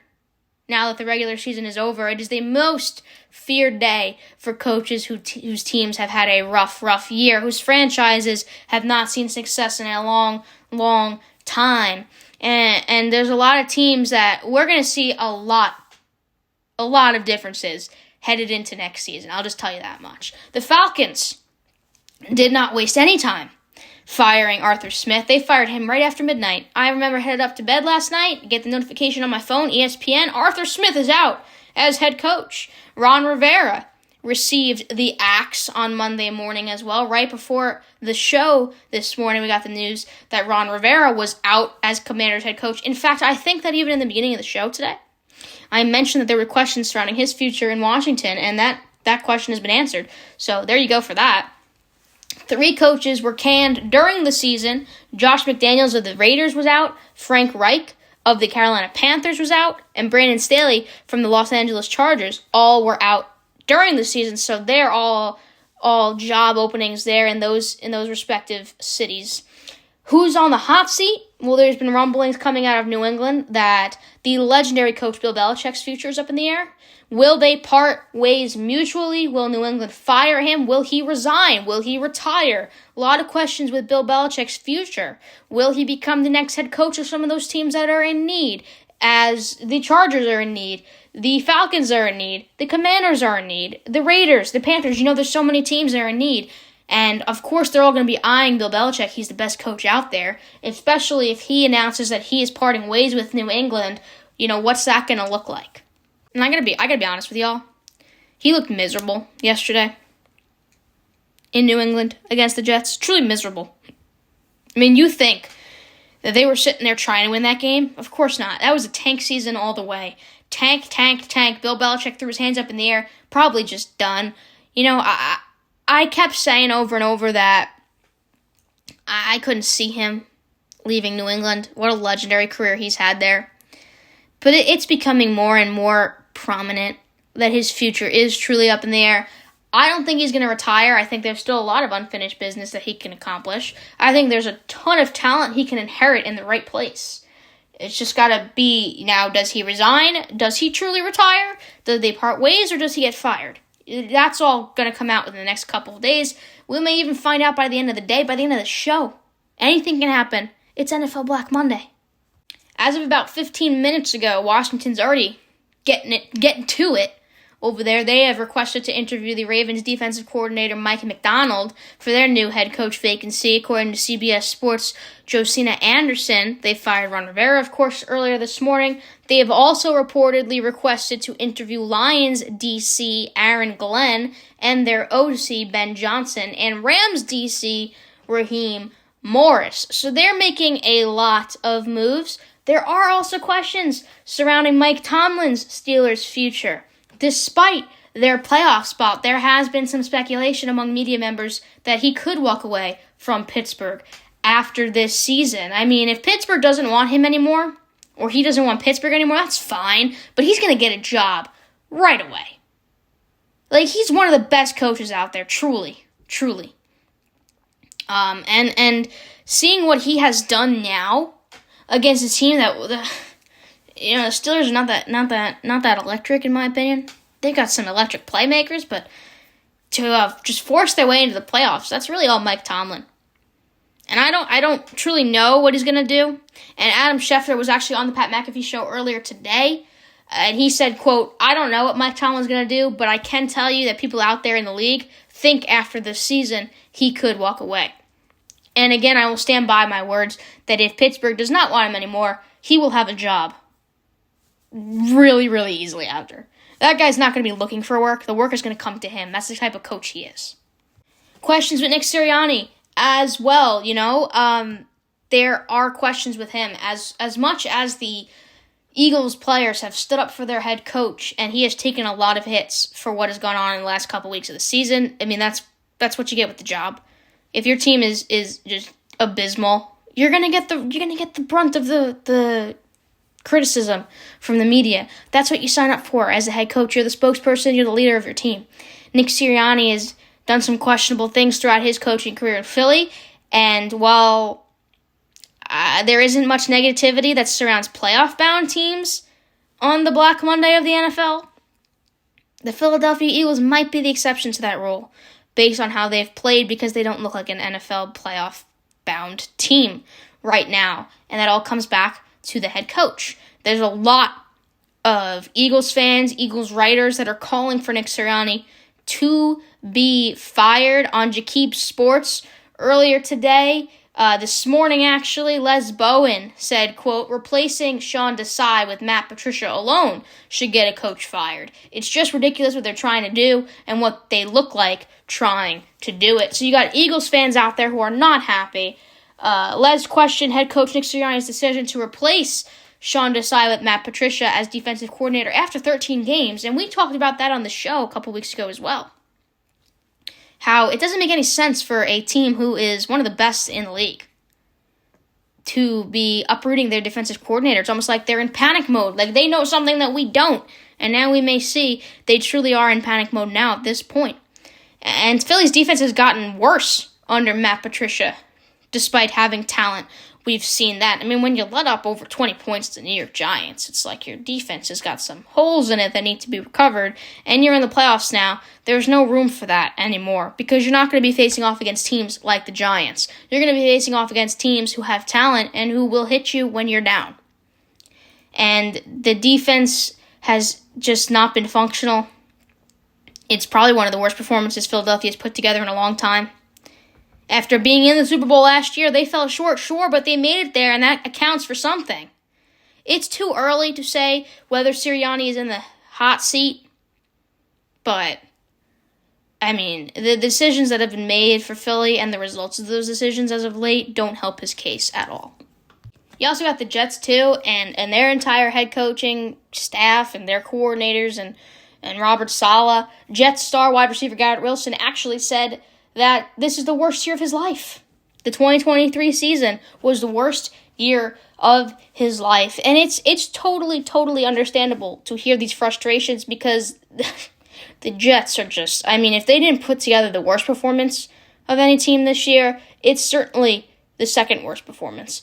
now that the regular season is over. It is the most feared day for coaches whose teams have had a rough year, whose franchises have not seen success in a long time. And there's a lot of teams that we're going to see a lot of differences headed into next season. I'll just tell you that much. The Falcons did not waste any time firing Arthur Smith. They fired him right after midnight. I remember headed up to bed last night, get the notification on my phone, ESPN, Arthur Smith is out as head coach. Ron Rivera received the axe on Monday morning as well. Right before the show this morning, we got the news that Ron Rivera was out as Commanders head coach. In fact, I think that even in the beginning of the show today, I mentioned that there were questions surrounding his future in Washington, and that question has been answered. So there you go for that. 3 coaches were canned during the season. Josh McDaniels of the Raiders was out. Frank Reich of the Carolina Panthers was out. And Brandon Staley from the Los Angeles Chargers all were out during the season. So they're all job openings there in those respective cities. Who's on the hot seat? Well, there's been rumblings coming out of New England that the legendary coach Bill Belichick's future is up in the air. Will they part ways mutually? Will New England fire him? Will he resign? Will he retire? A lot of questions with Bill Belichick's future. Will he become the next head coach of some of those teams that are in need? As the Chargers are in need, the Falcons are in need, the Commanders are in need, the Raiders, the Panthers. There's so many teams that are in need. And, of course, they're all going to be eyeing Bill Belichick. He's the best coach out there, especially if he announces that he is parting ways with New England. What's that going to look like? And I gotta be honest with y'all. He looked miserable yesterday in New England against the Jets. Truly miserable. I mean, you think that they were sitting there trying to win that game? Of course not. That was a tank season all the way. Tank. Bill Belichick threw his hands up in the air. Probably just done. I kept saying over and over that I couldn't see him leaving New England. What a legendary career he's had there. But it's becoming more and more prominent that his future is truly up in the air. I don't think he's going to retire. I think there's still a lot of unfinished business that he can accomplish. I think there's a ton of talent he can inherit in the right place. It's just got to be, now, does he resign? Does he truly retire? Do they part ways, or does he get fired? That's all going to come out in the next couple of days. We may even find out by the end of the day, by the end of the show. Anything can happen. It's NFL Black Monday. As of about 15 minutes ago, Washington's already getting to it over there. They have requested to interview the Ravens defensive coordinator Mike McDonald for their new head coach vacancy. According to CBS Sports' Josina Anderson, they fired Ron Rivera, of course, earlier this morning. They have also reportedly requested to interview Lions DC Aaron Glenn and their OC Ben Johnson and Rams DC Raheem Morris. So they're making a lot of moves. There are also questions surrounding Mike Tomlin's Steelers' future. Despite their playoff spot, there has been some speculation among media members that he could walk away from Pittsburgh after this season. I mean, if Pittsburgh doesn't want him anymore, or he doesn't want Pittsburgh anymore, that's fine, but he's going to get a job right away. Like, he's one of the best coaches out there, truly. And seeing what he has done now against a team that the Steelers are not that electric, in my opinion. They got some electric playmakers, but to just force their way into the playoffs, that's really all Mike Tomlin. And I don't truly know what he's gonna do. And Adam Schefter was actually on the Pat McAfee show earlier today, and he said, quote, "I don't know what Mike Tomlin's gonna do, but I can tell you that people out there in the league think after this season he could walk away." And again, I will stand by my words that if Pittsburgh does not want him anymore, he will have a job really, really easily after. That guy's not going to be looking for work. The work is going to come to him. That's the type of coach he is. Questions with Nick Sirianni as well, there are questions with him. As much as the Eagles players have stood up for their head coach, and he has taken a lot of hits for what has gone on in the last couple weeks of the season. I mean, that's what you get with the job. If your team is just abysmal, you're gonna get the brunt of the criticism from the media. That's what you sign up for as a head coach. You're the spokesperson. You're the leader of your team. Nick Sirianni has done some questionable things throughout his coaching career in Philly, and while there isn't much negativity that surrounds playoff-bound teams on the Black Monday of the NFL, the Philadelphia Eagles might be the exception to that rule, based on how they've played, because they don't look like an NFL playoff-bound team right now. And that all comes back to the head coach. There's a lot of Eagles fans, Eagles writers that are calling for Nick Sirianni to be fired. On Jakib Sports earlier today, this morning actually, Les Bowen said, quote, "Replacing Sean Desai with Matt Patricia alone should get a coach fired. It's just ridiculous what they're trying to do and what they look like trying to do it." So you got Eagles fans out there who are not happy. Les questioned head coach Nick Sirianni's decision to replace Sean Desai with Matt Patricia as defensive coordinator after 13 games, and we talked about that on the show a couple weeks ago as well. How it doesn't make any sense for a team who is one of the best in the league to be uprooting their defensive coordinator. It's almost like they're in panic mode, like they know something that we don't, and now we may see they truly are in panic mode now at this point. And Philly's defense has gotten worse under Matt Patricia, despite having talent. We've seen that. I mean, when you let up over 20 points to the New York Giants, it's like your defense has got some holes in it that need to be recovered, and you're in the playoffs now. There's no room for that anymore, because you're not going to be facing off against teams like the Giants. You're going to be facing off against teams who have talent and who will hit you when you're down. And the defense has just not been functional. It's probably one of the worst performances Philadelphia's put together in a long time. After being in the Super Bowl last year, they fell short, sure, but they made it there, and that accounts for something. It's too early to say whether Sirianni is in the hot seat, but, I mean, the decisions that have been made for Philly and the results of those decisions as of late don't help his case at all. You also got the Jets, too, and their entire head coaching staff and their coordinators and Robert Saleh. Jets star wide receiver Garrett Wilson actually said that this is the worst year of his life. The 2023 season was the worst year of his life. And it's totally understandable to hear these frustrations, because the Jets are just, I mean, if they didn't put together the worst performance of any team this year, it's certainly the second worst performance.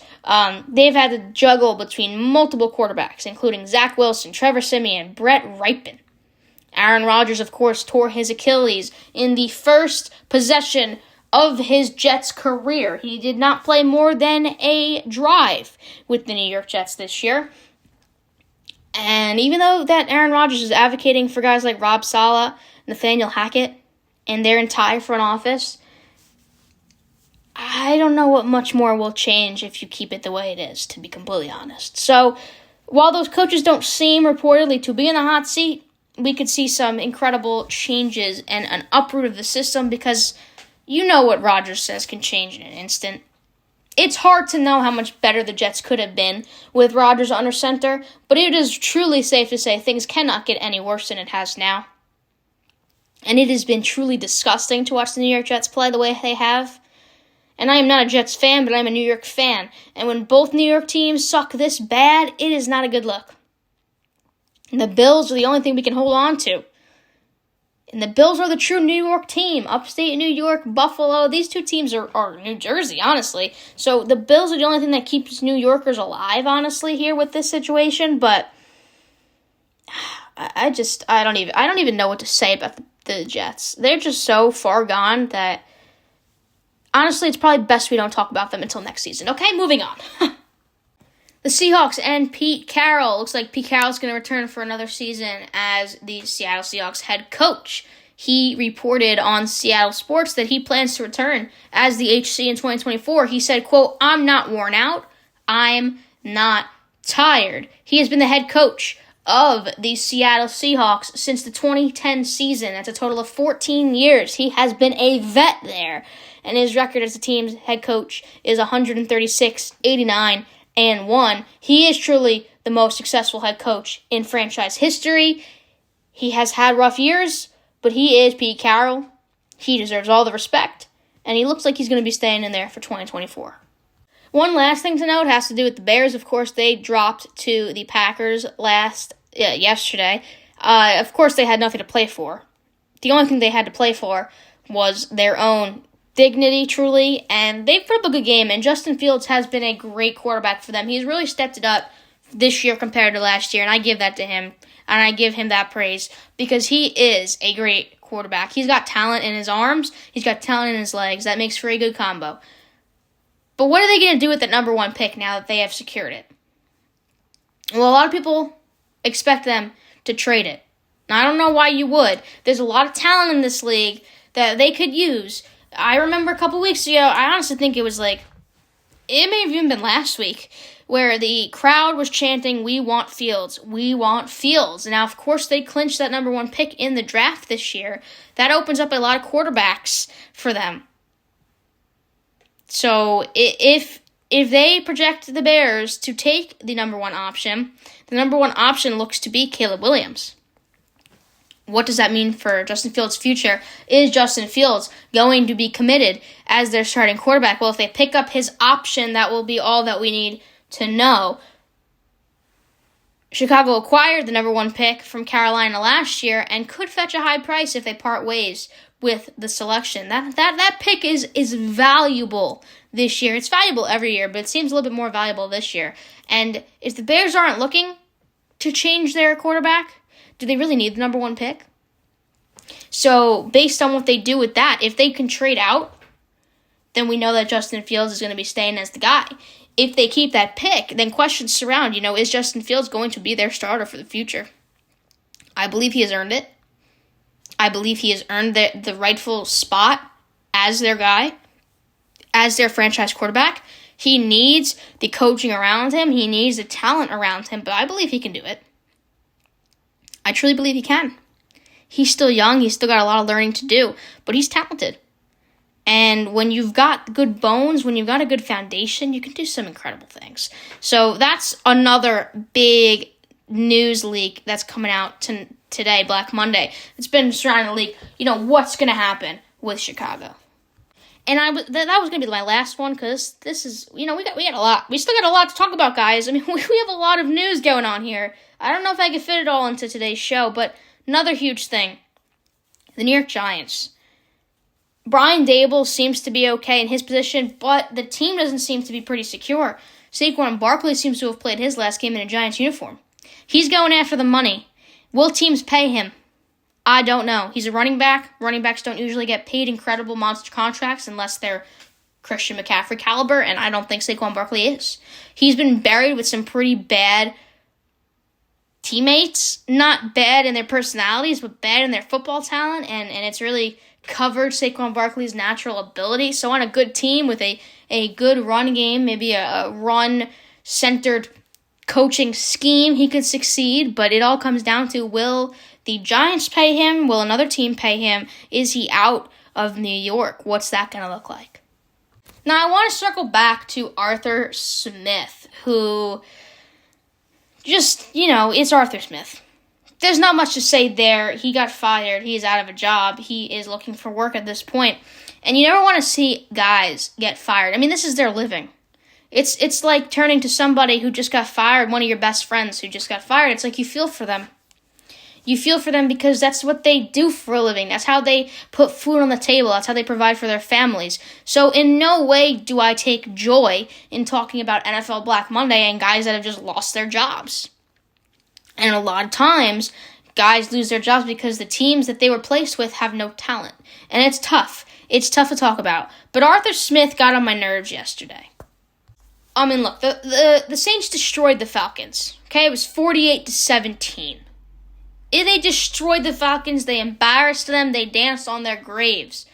They've had to juggle between multiple quarterbacks, including Zach Wilson, Trevor Siemian, Brett Rypien. Aaron Rodgers, of course, tore his Achilles in the first possession of his Jets career. He did not play more than a drive with the New York Jets this year. And even though that Aaron Rodgers is advocating for guys like Rob Saleh, Nathaniel Hackett, and their entire front office, I don't know what much more will change if you keep it the way it is, to be completely honest. So, while those coaches don't seem reportedly to be in the hot seat, we could see some incredible changes and an uproot of the system, because you know what Rodgers says can change in an instant. It's hard to know how much better the Jets could have been with Rodgers under center, but it is truly safe to say things cannot get any worse than it has now. And it has been truly disgusting to watch the New York Jets play the way they have. And I am not a Jets fan, but I'm a New York fan. And when both New York teams suck this bad, it is not a good look. And the Bills are the only thing we can hold on to. And the Bills are the true New York team. Upstate New York, Buffalo, these two teams are New Jersey, honestly. So the Bills are the only thing that keeps New Yorkers alive, honestly, here with this situation. But I don't even know what to say about the Jets. They're just so far gone that honestly, it's probably best we don't talk about them until next season. Okay, moving on. The Seahawks and Pete Carroll. Looks like Pete Carroll's going to return for another season as the Seattle Seahawks head coach. He reported on Seattle Sports that he plans to return as the HC in 2024. He said, quote, "I'm not worn out. I'm not tired." He has been the head coach of the Seattle Seahawks since the 2010 season. That's a total of 14 years. He has been a vet there. And his record as the team's head coach is 136, 89, and 1. He is truly the most successful head coach in franchise history. He has had rough years, but he is Pete Carroll. He deserves all the respect, and he looks like he's going to be staying in there for 2024. One last thing to note has to do with the Bears. Of course, they dropped to the Packers yesterday. Of course, they had nothing to play for. The only thing they had to play for was their own dignity, truly, and they've put up a good game, and Justin Fields has been a great quarterback for them. He's really stepped it up this year compared to last year, and I give that to him, and I give him that praise because he is a great quarterback. He's got talent in his arms. He's got talent in his legs. That makes for a good combo. But what are they going to do with the number 1 pick now that they have secured it? Well, a lot of people expect them to trade it. Now, I don't know why you would. There's a lot of talent in this league that they could use. I remember a couple weeks ago, I honestly think it may have even been last week, where the crowd was chanting, "We want Fields, we want Fields." And now, of course, they clinched that number 1 pick in the draft this year. That opens up a lot of quarterbacks for them. So if they project the Bears to take the number 1 option, the number 1 option looks to be Caleb Williams. What does that mean for Justin Fields' future? Is Justin Fields going to be committed as their starting quarterback? Well, if they pick up his option, that will be all that we need to know. Chicago acquired the number 1 pick from Carolina last year and could fetch a high price if they part ways with the selection. That pick is valuable this year. It's valuable every year, but it seems a little bit more valuable this year. And if the Bears aren't looking to change their quarterback, do they really need the number 1 pick? So based on what they do with that, if they can trade out, then we know that Justin Fields is going to be staying as the guy. If they keep that pick, then questions surround, is Justin Fields going to be their starter for the future? I believe he has earned it. I believe he has earned the rightful spot as their guy, as their franchise quarterback. He needs the coaching around him. He needs the talent around him, but I believe he can do it. I truly believe he can. He's still young. He's still got a lot of learning to do, but he's talented. And when you've got good bones, when you've got a good foundation, you can do some incredible things. So that's another big news leak that's coming out today, Black Monday. It's been surrounding the league. What's going to happen with Chicago? And that was going to be my last one because this is, we got a lot. We still got a lot to talk about, guys. I mean, we have a lot of news going on here. I don't know if I can fit it all into today's show, but another huge thing. The New York Giants. Brian Dable seems to be okay in his position, but the team doesn't seem to be pretty secure. Saquon Barkley seems to have played his last game in a Giants uniform. He's going after the money. Will teams pay him? I don't know. He's a running back. Running backs don't usually get paid incredible monster contracts unless they're Christian McCaffrey caliber, and I don't think Saquon Barkley is. He's been buried with some pretty bad teammates. Not bad in their personalities, but bad in their football talent, and it's really covered Saquon Barkley's natural ability. So on a good team with a good run game, maybe a run-centered coaching scheme, he could succeed, but it all comes down to, will the Giants pay him? Will another team pay him? Is he out of New York? What's that going to look like? Now, I want to circle back to Arthur Smith, who just, it's Arthur Smith. There's not much to say there. He got fired. He is out of a job. He is looking for work at this point. And you never want to see guys get fired. I mean, this is their living. It's like turning to somebody who just got fired, one of your best friends who just got fired. It's like you feel for them. You feel for them because that's what they do for a living. That's how they put food on the table. That's how they provide for their families. So in no way do I take joy in talking about NFL Black Monday and guys that have just lost their jobs. And a lot of times, guys lose their jobs because the teams that they were placed with have no talent. And it's tough. It's tough to talk about. But Arthur Smith got on my nerves yesterday. I mean, look, the Saints destroyed the Falcons. Okay, it was 48-17. They destroyed the Falcons. They embarrassed them. They danced on their graves.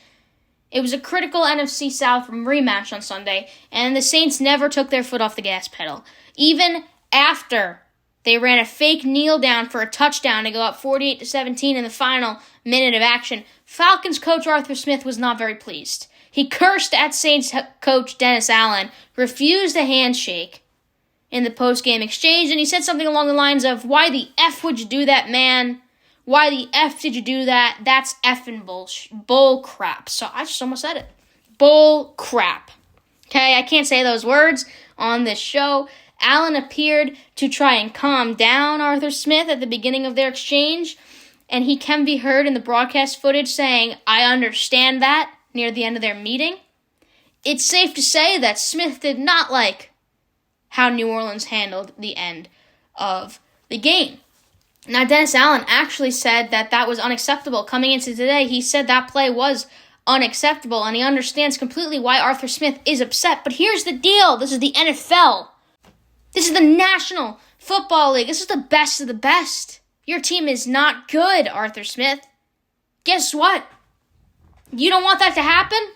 It was a critical NFC South rematch on Sunday, and the Saints never took their foot off the gas pedal. Even after they ran a fake kneel down for a touchdown to go up 48-17 in the final minute of action, Falcons coach Arthur Smith was not very pleased. He cursed at Saints coach Dennis Allen, refused a handshake in the post-game exchange, and he said something along the lines of, "Why the F would you do that, man? Why the F did you do that? That's effing bull crap." So I just almost said it. Bull crap. Okay, I can't say those words on this show. Allen appeared to try and calm down Arthur Smith at the beginning of their exchange, and he can be heard in the broadcast footage saying, "I understand that," near the end of their meeting. It's safe to say that Smith did not like how New Orleans handled the end of the game. Now, Dennis Allen actually said that was unacceptable. Coming into today, he said that play was unacceptable, and he understands completely why Arthur Smith is upset. But here's the deal. This is the NFL. This is the National Football League. This is the best of the best. Your team is not good, Arthur Smith. Guess what? You don't want that to happen?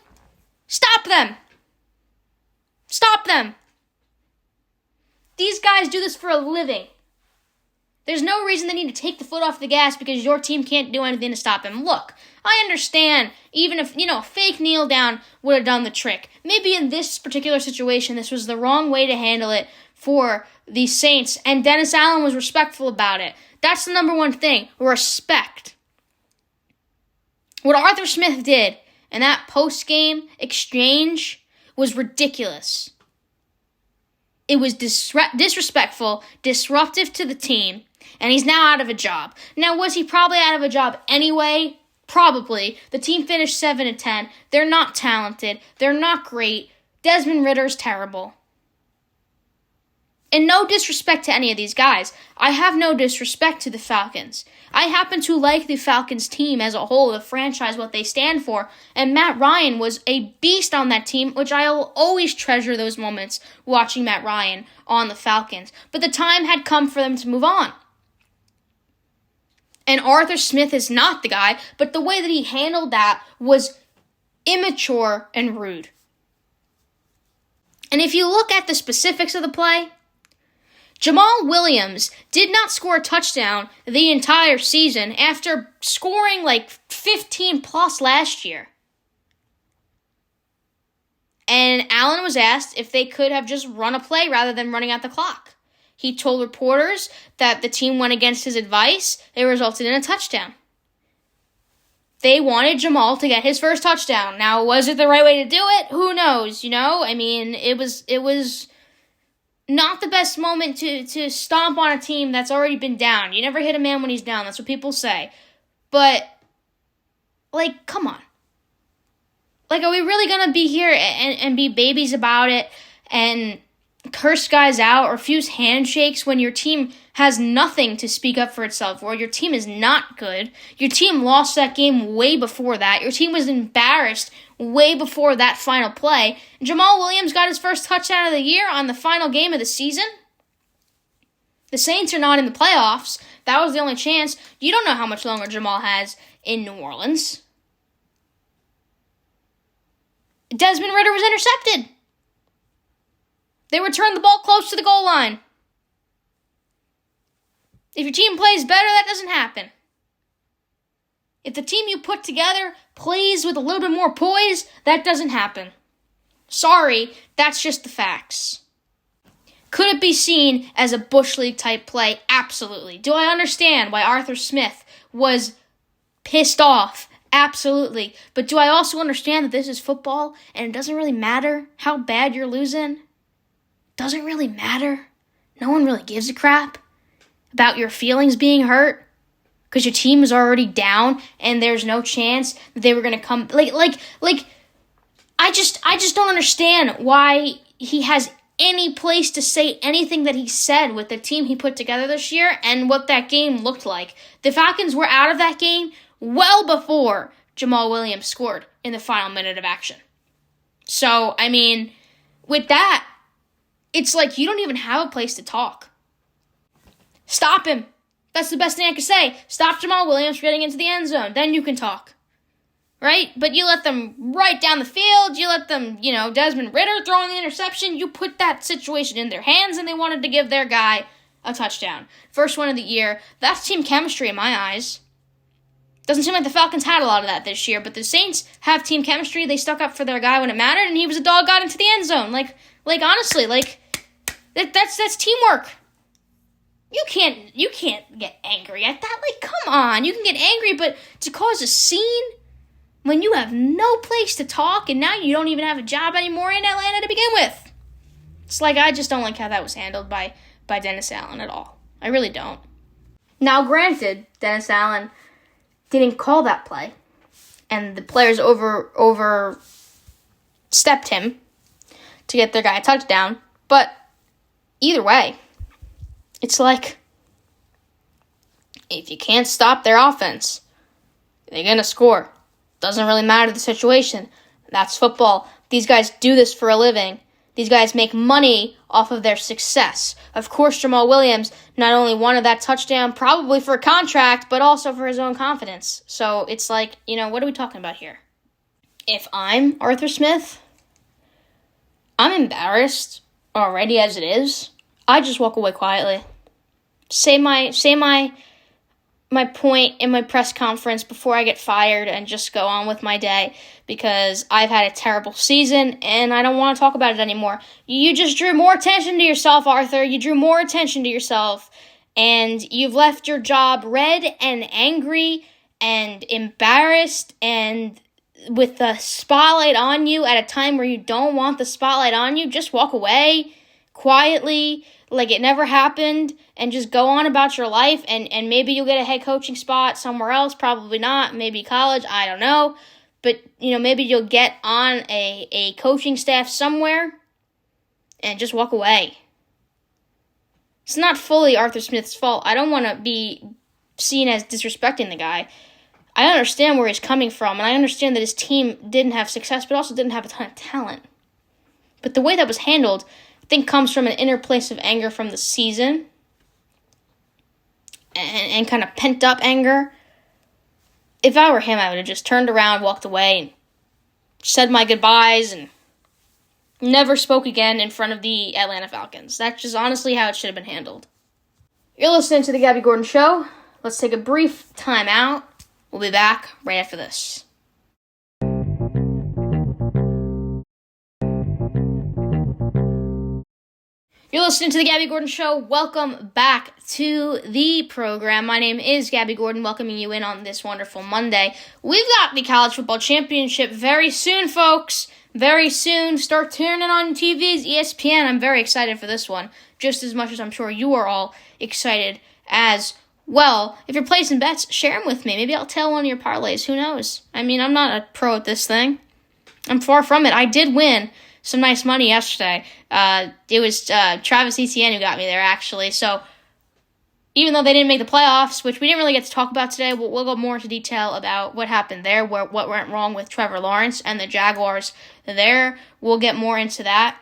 Stop them. Stop them. These guys do this for a living. There's no reason they need to take the foot off the gas because your team can't do anything to stop him. Look, I understand, even if, a fake kneel down would have done the trick. Maybe in this particular situation, this was the wrong way to handle it for the Saints, and Dennis Allen was respectful about it. That's the number one thing, respect. What Arthur Smith did in that post-game exchange was ridiculous. It was disrespectful, disruptive to the team, and he's now out of a job. Now, was he probably out of a job anyway? Probably. The team finished 7-10. They're not talented. They're not great. Desmond Ritter's terrible. And no disrespect to any of these guys. I have no disrespect to the Falcons. I happen to like the Falcons team as a whole, the franchise, what they stand for. And Matt Ryan was a beast on that team, which I'll always treasure those moments watching Matt Ryan on the Falcons. But the time had come for them to move on. And Arthur Smith is not the guy, but the way that he handled that was immature and rude. And if you look at the specifics of the play, Jamal Williams did not score a touchdown the entire season after scoring like 15 plus last year. And Allen was asked if they could have just run a play rather than running out the clock. He told reporters that the team went against his advice. It resulted in a touchdown. They wanted Jamal to get his first touchdown. Now, was it the right way to do it? Who knows, I mean, it was not the best moment to stomp on a team that's already been down. You never hit a man when he's down. That's what people say. But, come on. Are we really going to be here and be babies about it and curse guys out or refuse handshakes when your team has nothing to speak up for itself or your team is not good? Your team lost that game way before that. Your team was embarrassed way before that final play. Jamal Williams got his first touchdown of the year on the final game of the season. The Saints are not in the playoffs. That was the only chance. You don't know how much longer Jamal has in New Orleans. Desmond Ridder was intercepted. They returned the ball close to the goal line. If your team plays better, that doesn't happen. If the team you put together plays with a little bit more poise, that doesn't happen. Sorry, that's just the facts. Could it be seen as a Bush League type play? Absolutely. Do I understand why Arthur Smith was pissed off? Absolutely. But do I also understand that this is football and it doesn't really matter how bad you're losing? Doesn't really matter. No one really gives a crap about your feelings being hurt because your team is already down and there's no chance that they were going to come. I just don't understand why he has any place to say anything that he said with the team he put together this year and what that game looked like. The Falcons were out of that game well before Jamal Williams scored in the final minute of action. So, I mean, with that, it's like you don't even have a place to talk. Stop him. That's the best thing I can say. Stop Jamal Williams from getting into the end zone. Then you can talk. Right? But you let them right down the field. You let them, Desmond Ridder throwing the interception. You put that situation in their hands, and they wanted to give their guy a touchdown. First one of the year. That's team chemistry in my eyes. Doesn't seem like the Falcons had a lot of that this year, but the Saints have team chemistry. They stuck up for their guy when it mattered, and he was a dog, got into the end zone. Honestly, that's teamwork. You can't get angry at that. Come on. You can get angry, but to cause a scene when you have no place to talk and now you don't even have a job anymore in Atlanta to begin with. It's I just don't like how that was handled by Dennis Allen at all. I really don't. Now, granted, Dennis Allen didn't call that play, and the players overstepped him to get their guy a touchdown, but either way, it's if you can't stop their offense, they're going to score. Doesn't really matter the situation. That's football. These guys do this for a living. These guys make money off of their success. Of course, Jamal Williams not only wanted that touchdown probably for a contract, but also for his own confidence. So it's what are we talking about here? If I'm Arthur Smith, I'm embarrassed already as it is. I just walk away quietly. Say my point in my press conference before I get fired and just go on with my day because I've had a terrible season and I don't want to talk about it anymore. You just drew more attention to yourself, Arthur. You drew more attention to yourself and you've left your job red and angry and embarrassed and with the spotlight on you at a time where you don't want the spotlight on you. Just walk away quietly like it never happened and just go on about your life and maybe you'll get a head coaching spot somewhere else, probably not, maybe college, I don't know. But, maybe you'll get on a coaching staff somewhere and just walk away. It's not fully Arthur Smith's fault. I don't want to be seen as disrespecting the guy. I understand where he's coming from and I understand that his team didn't have success but also didn't have a ton of talent. But the way that was handled, I think, comes from an inner place of anger from the season and kind of pent-up anger. If I were him, I would have just turned around, walked away, and said my goodbyes, and never spoke again in front of the Atlanta Falcons. That's just honestly how it should have been handled. You're listening to The Gabby Gordon Show. Let's take a brief time out. We'll be back right after this. You're listening to The Gabby Gordon Show. Welcome back to the program. My name is Gabby Gordon, welcoming you in on this wonderful Monday. We've got the College Football Championship very soon, folks. Very soon. Start turning on TVs, ESPN. I'm very excited for this one, just as much as I'm sure you are all excited as well. If you're placing bets, share them with me. Maybe I'll tell one of your parlays. Who knows? I mean, I'm not a pro at this thing. I'm far from it. I did win some nice money yesterday. It was Travis Etienne who got me there, actually. So even though they didn't make the playoffs, which we didn't really get to talk about today, we'll go more into detail about what happened there, what went wrong with Trevor Lawrence and the Jaguars there. We'll get more into that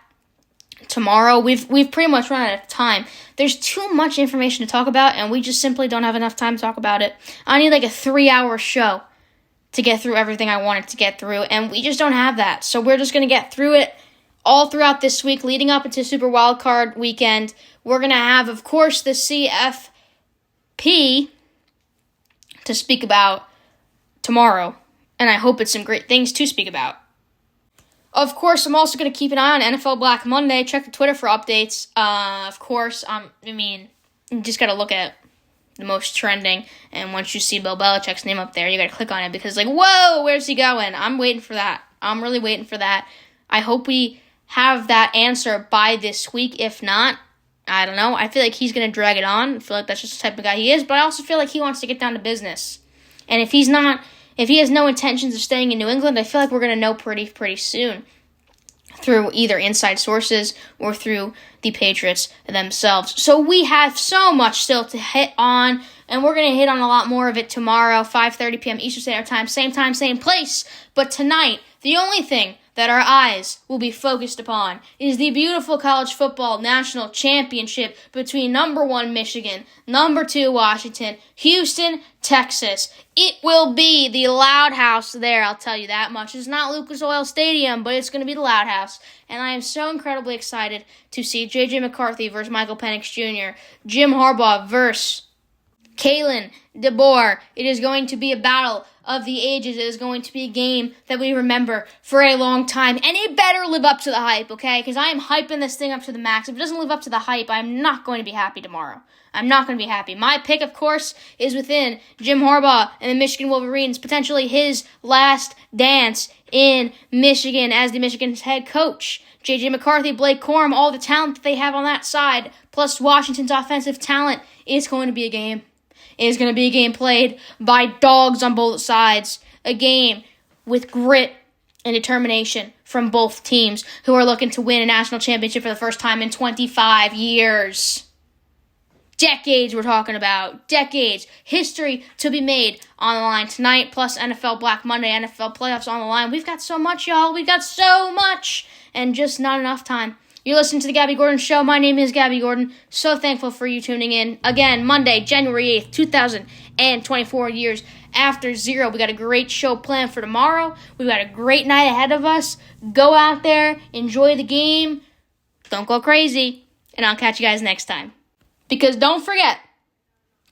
tomorrow. We've pretty much run out of time. There's too much information to talk about, and we just simply don't have enough time to talk about it. I need a 3-hour show to get through everything I wanted to get through, and we just don't have that. So we're just going to get through it all throughout this week, leading up into Super Wildcard Weekend. We're going to have, of course, the CFP to speak about tomorrow, and I hope it's some great things to speak about. Of course, I'm also going to keep an eye on NFL Black Monday. Check the Twitter for updates. Of course, you just got to look at the most trending. And once you see Bill Belichick's name up there, you got to click on it because, whoa, where's he going? I'm waiting for that. I'm really waiting for that. I hope we have that answer by this week. If not, I don't know. I feel like he's going to drag it on. I feel like that's just the type of guy he is. But I also feel like he wants to get down to business. And if he has no intentions of staying in New England, I feel like we're going to know pretty soon through either inside sources or through the Patriots themselves. So we have so much still to hit on, and we're going to hit on a lot more of it tomorrow, 5:30 p.m. Eastern Standard Time, same place. But tonight, the only thing that our eyes will be focused upon is the beautiful college football national championship between number 1 Michigan, number 2 Washington, Houston, Texas. It will be the Loud House there, I'll tell you that much. It's not Lucas Oil Stadium, but it's going to be the Loud House. And I am so incredibly excited to see J.J. McCarthy versus Michael Penix Jr., Jim Harbaugh versus Kalen DeBoer. It is going to be a battle of the ages. It is going to be a game that we remember for a long time. And it better live up to the hype, okay? Because I am hyping this thing up to the max. If it doesn't live up to the hype, I'm not going to be happy tomorrow. I'm not going to be happy. My pick, of course, is within Jim Harbaugh and the Michigan Wolverines, potentially his last dance in Michigan as the Michigan's head coach. J.J. McCarthy, Blake Corum, all the talent that they have on that side, plus Washington's offensive talent, is going to be a game. It is going to be a game played by dogs on both sides. A game with grit and determination from both teams who are looking to win a national championship for the first time in 25 years. Decades we're talking about. Decades. History to be made on the line tonight, plus NFL Black Monday, NFL playoffs on the line. We've got so much, y'all. We've got so much. And just not enough time. You're listening to The Gabby Gordon Show. My name is Gabby Gordon. So thankful for you tuning in. Again, Monday, January 8th, 2024, years after zero. We got a great show planned for tomorrow. We've got a great night ahead of us. Go out there, enjoy the game. Don't go crazy. And I'll catch you guys next time. Because don't forget,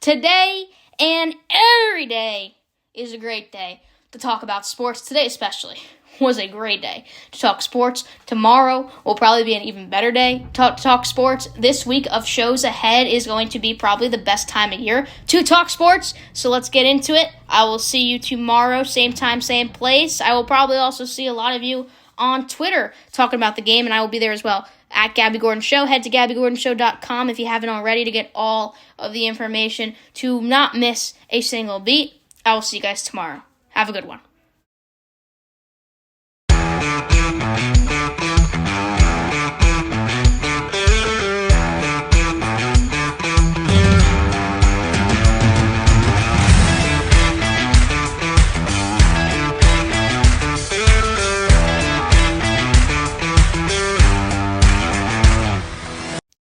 today and every day is a great day to talk about sports. Today especially was a great day to talk sports. Tomorrow will probably be an even better day to talk sports. This week of shows ahead is going to be probably the best time of year to talk sports. So let's get into it. I will see you tomorrow, same time, same place. I will probably also see a lot of you on Twitter talking about the game, and I will be there as well. At Gabby Gordon Show. Head to GabbyGordonShow.com if you haven't already to get all of the information to not miss a single beat. I will see you guys tomorrow. Have a good one.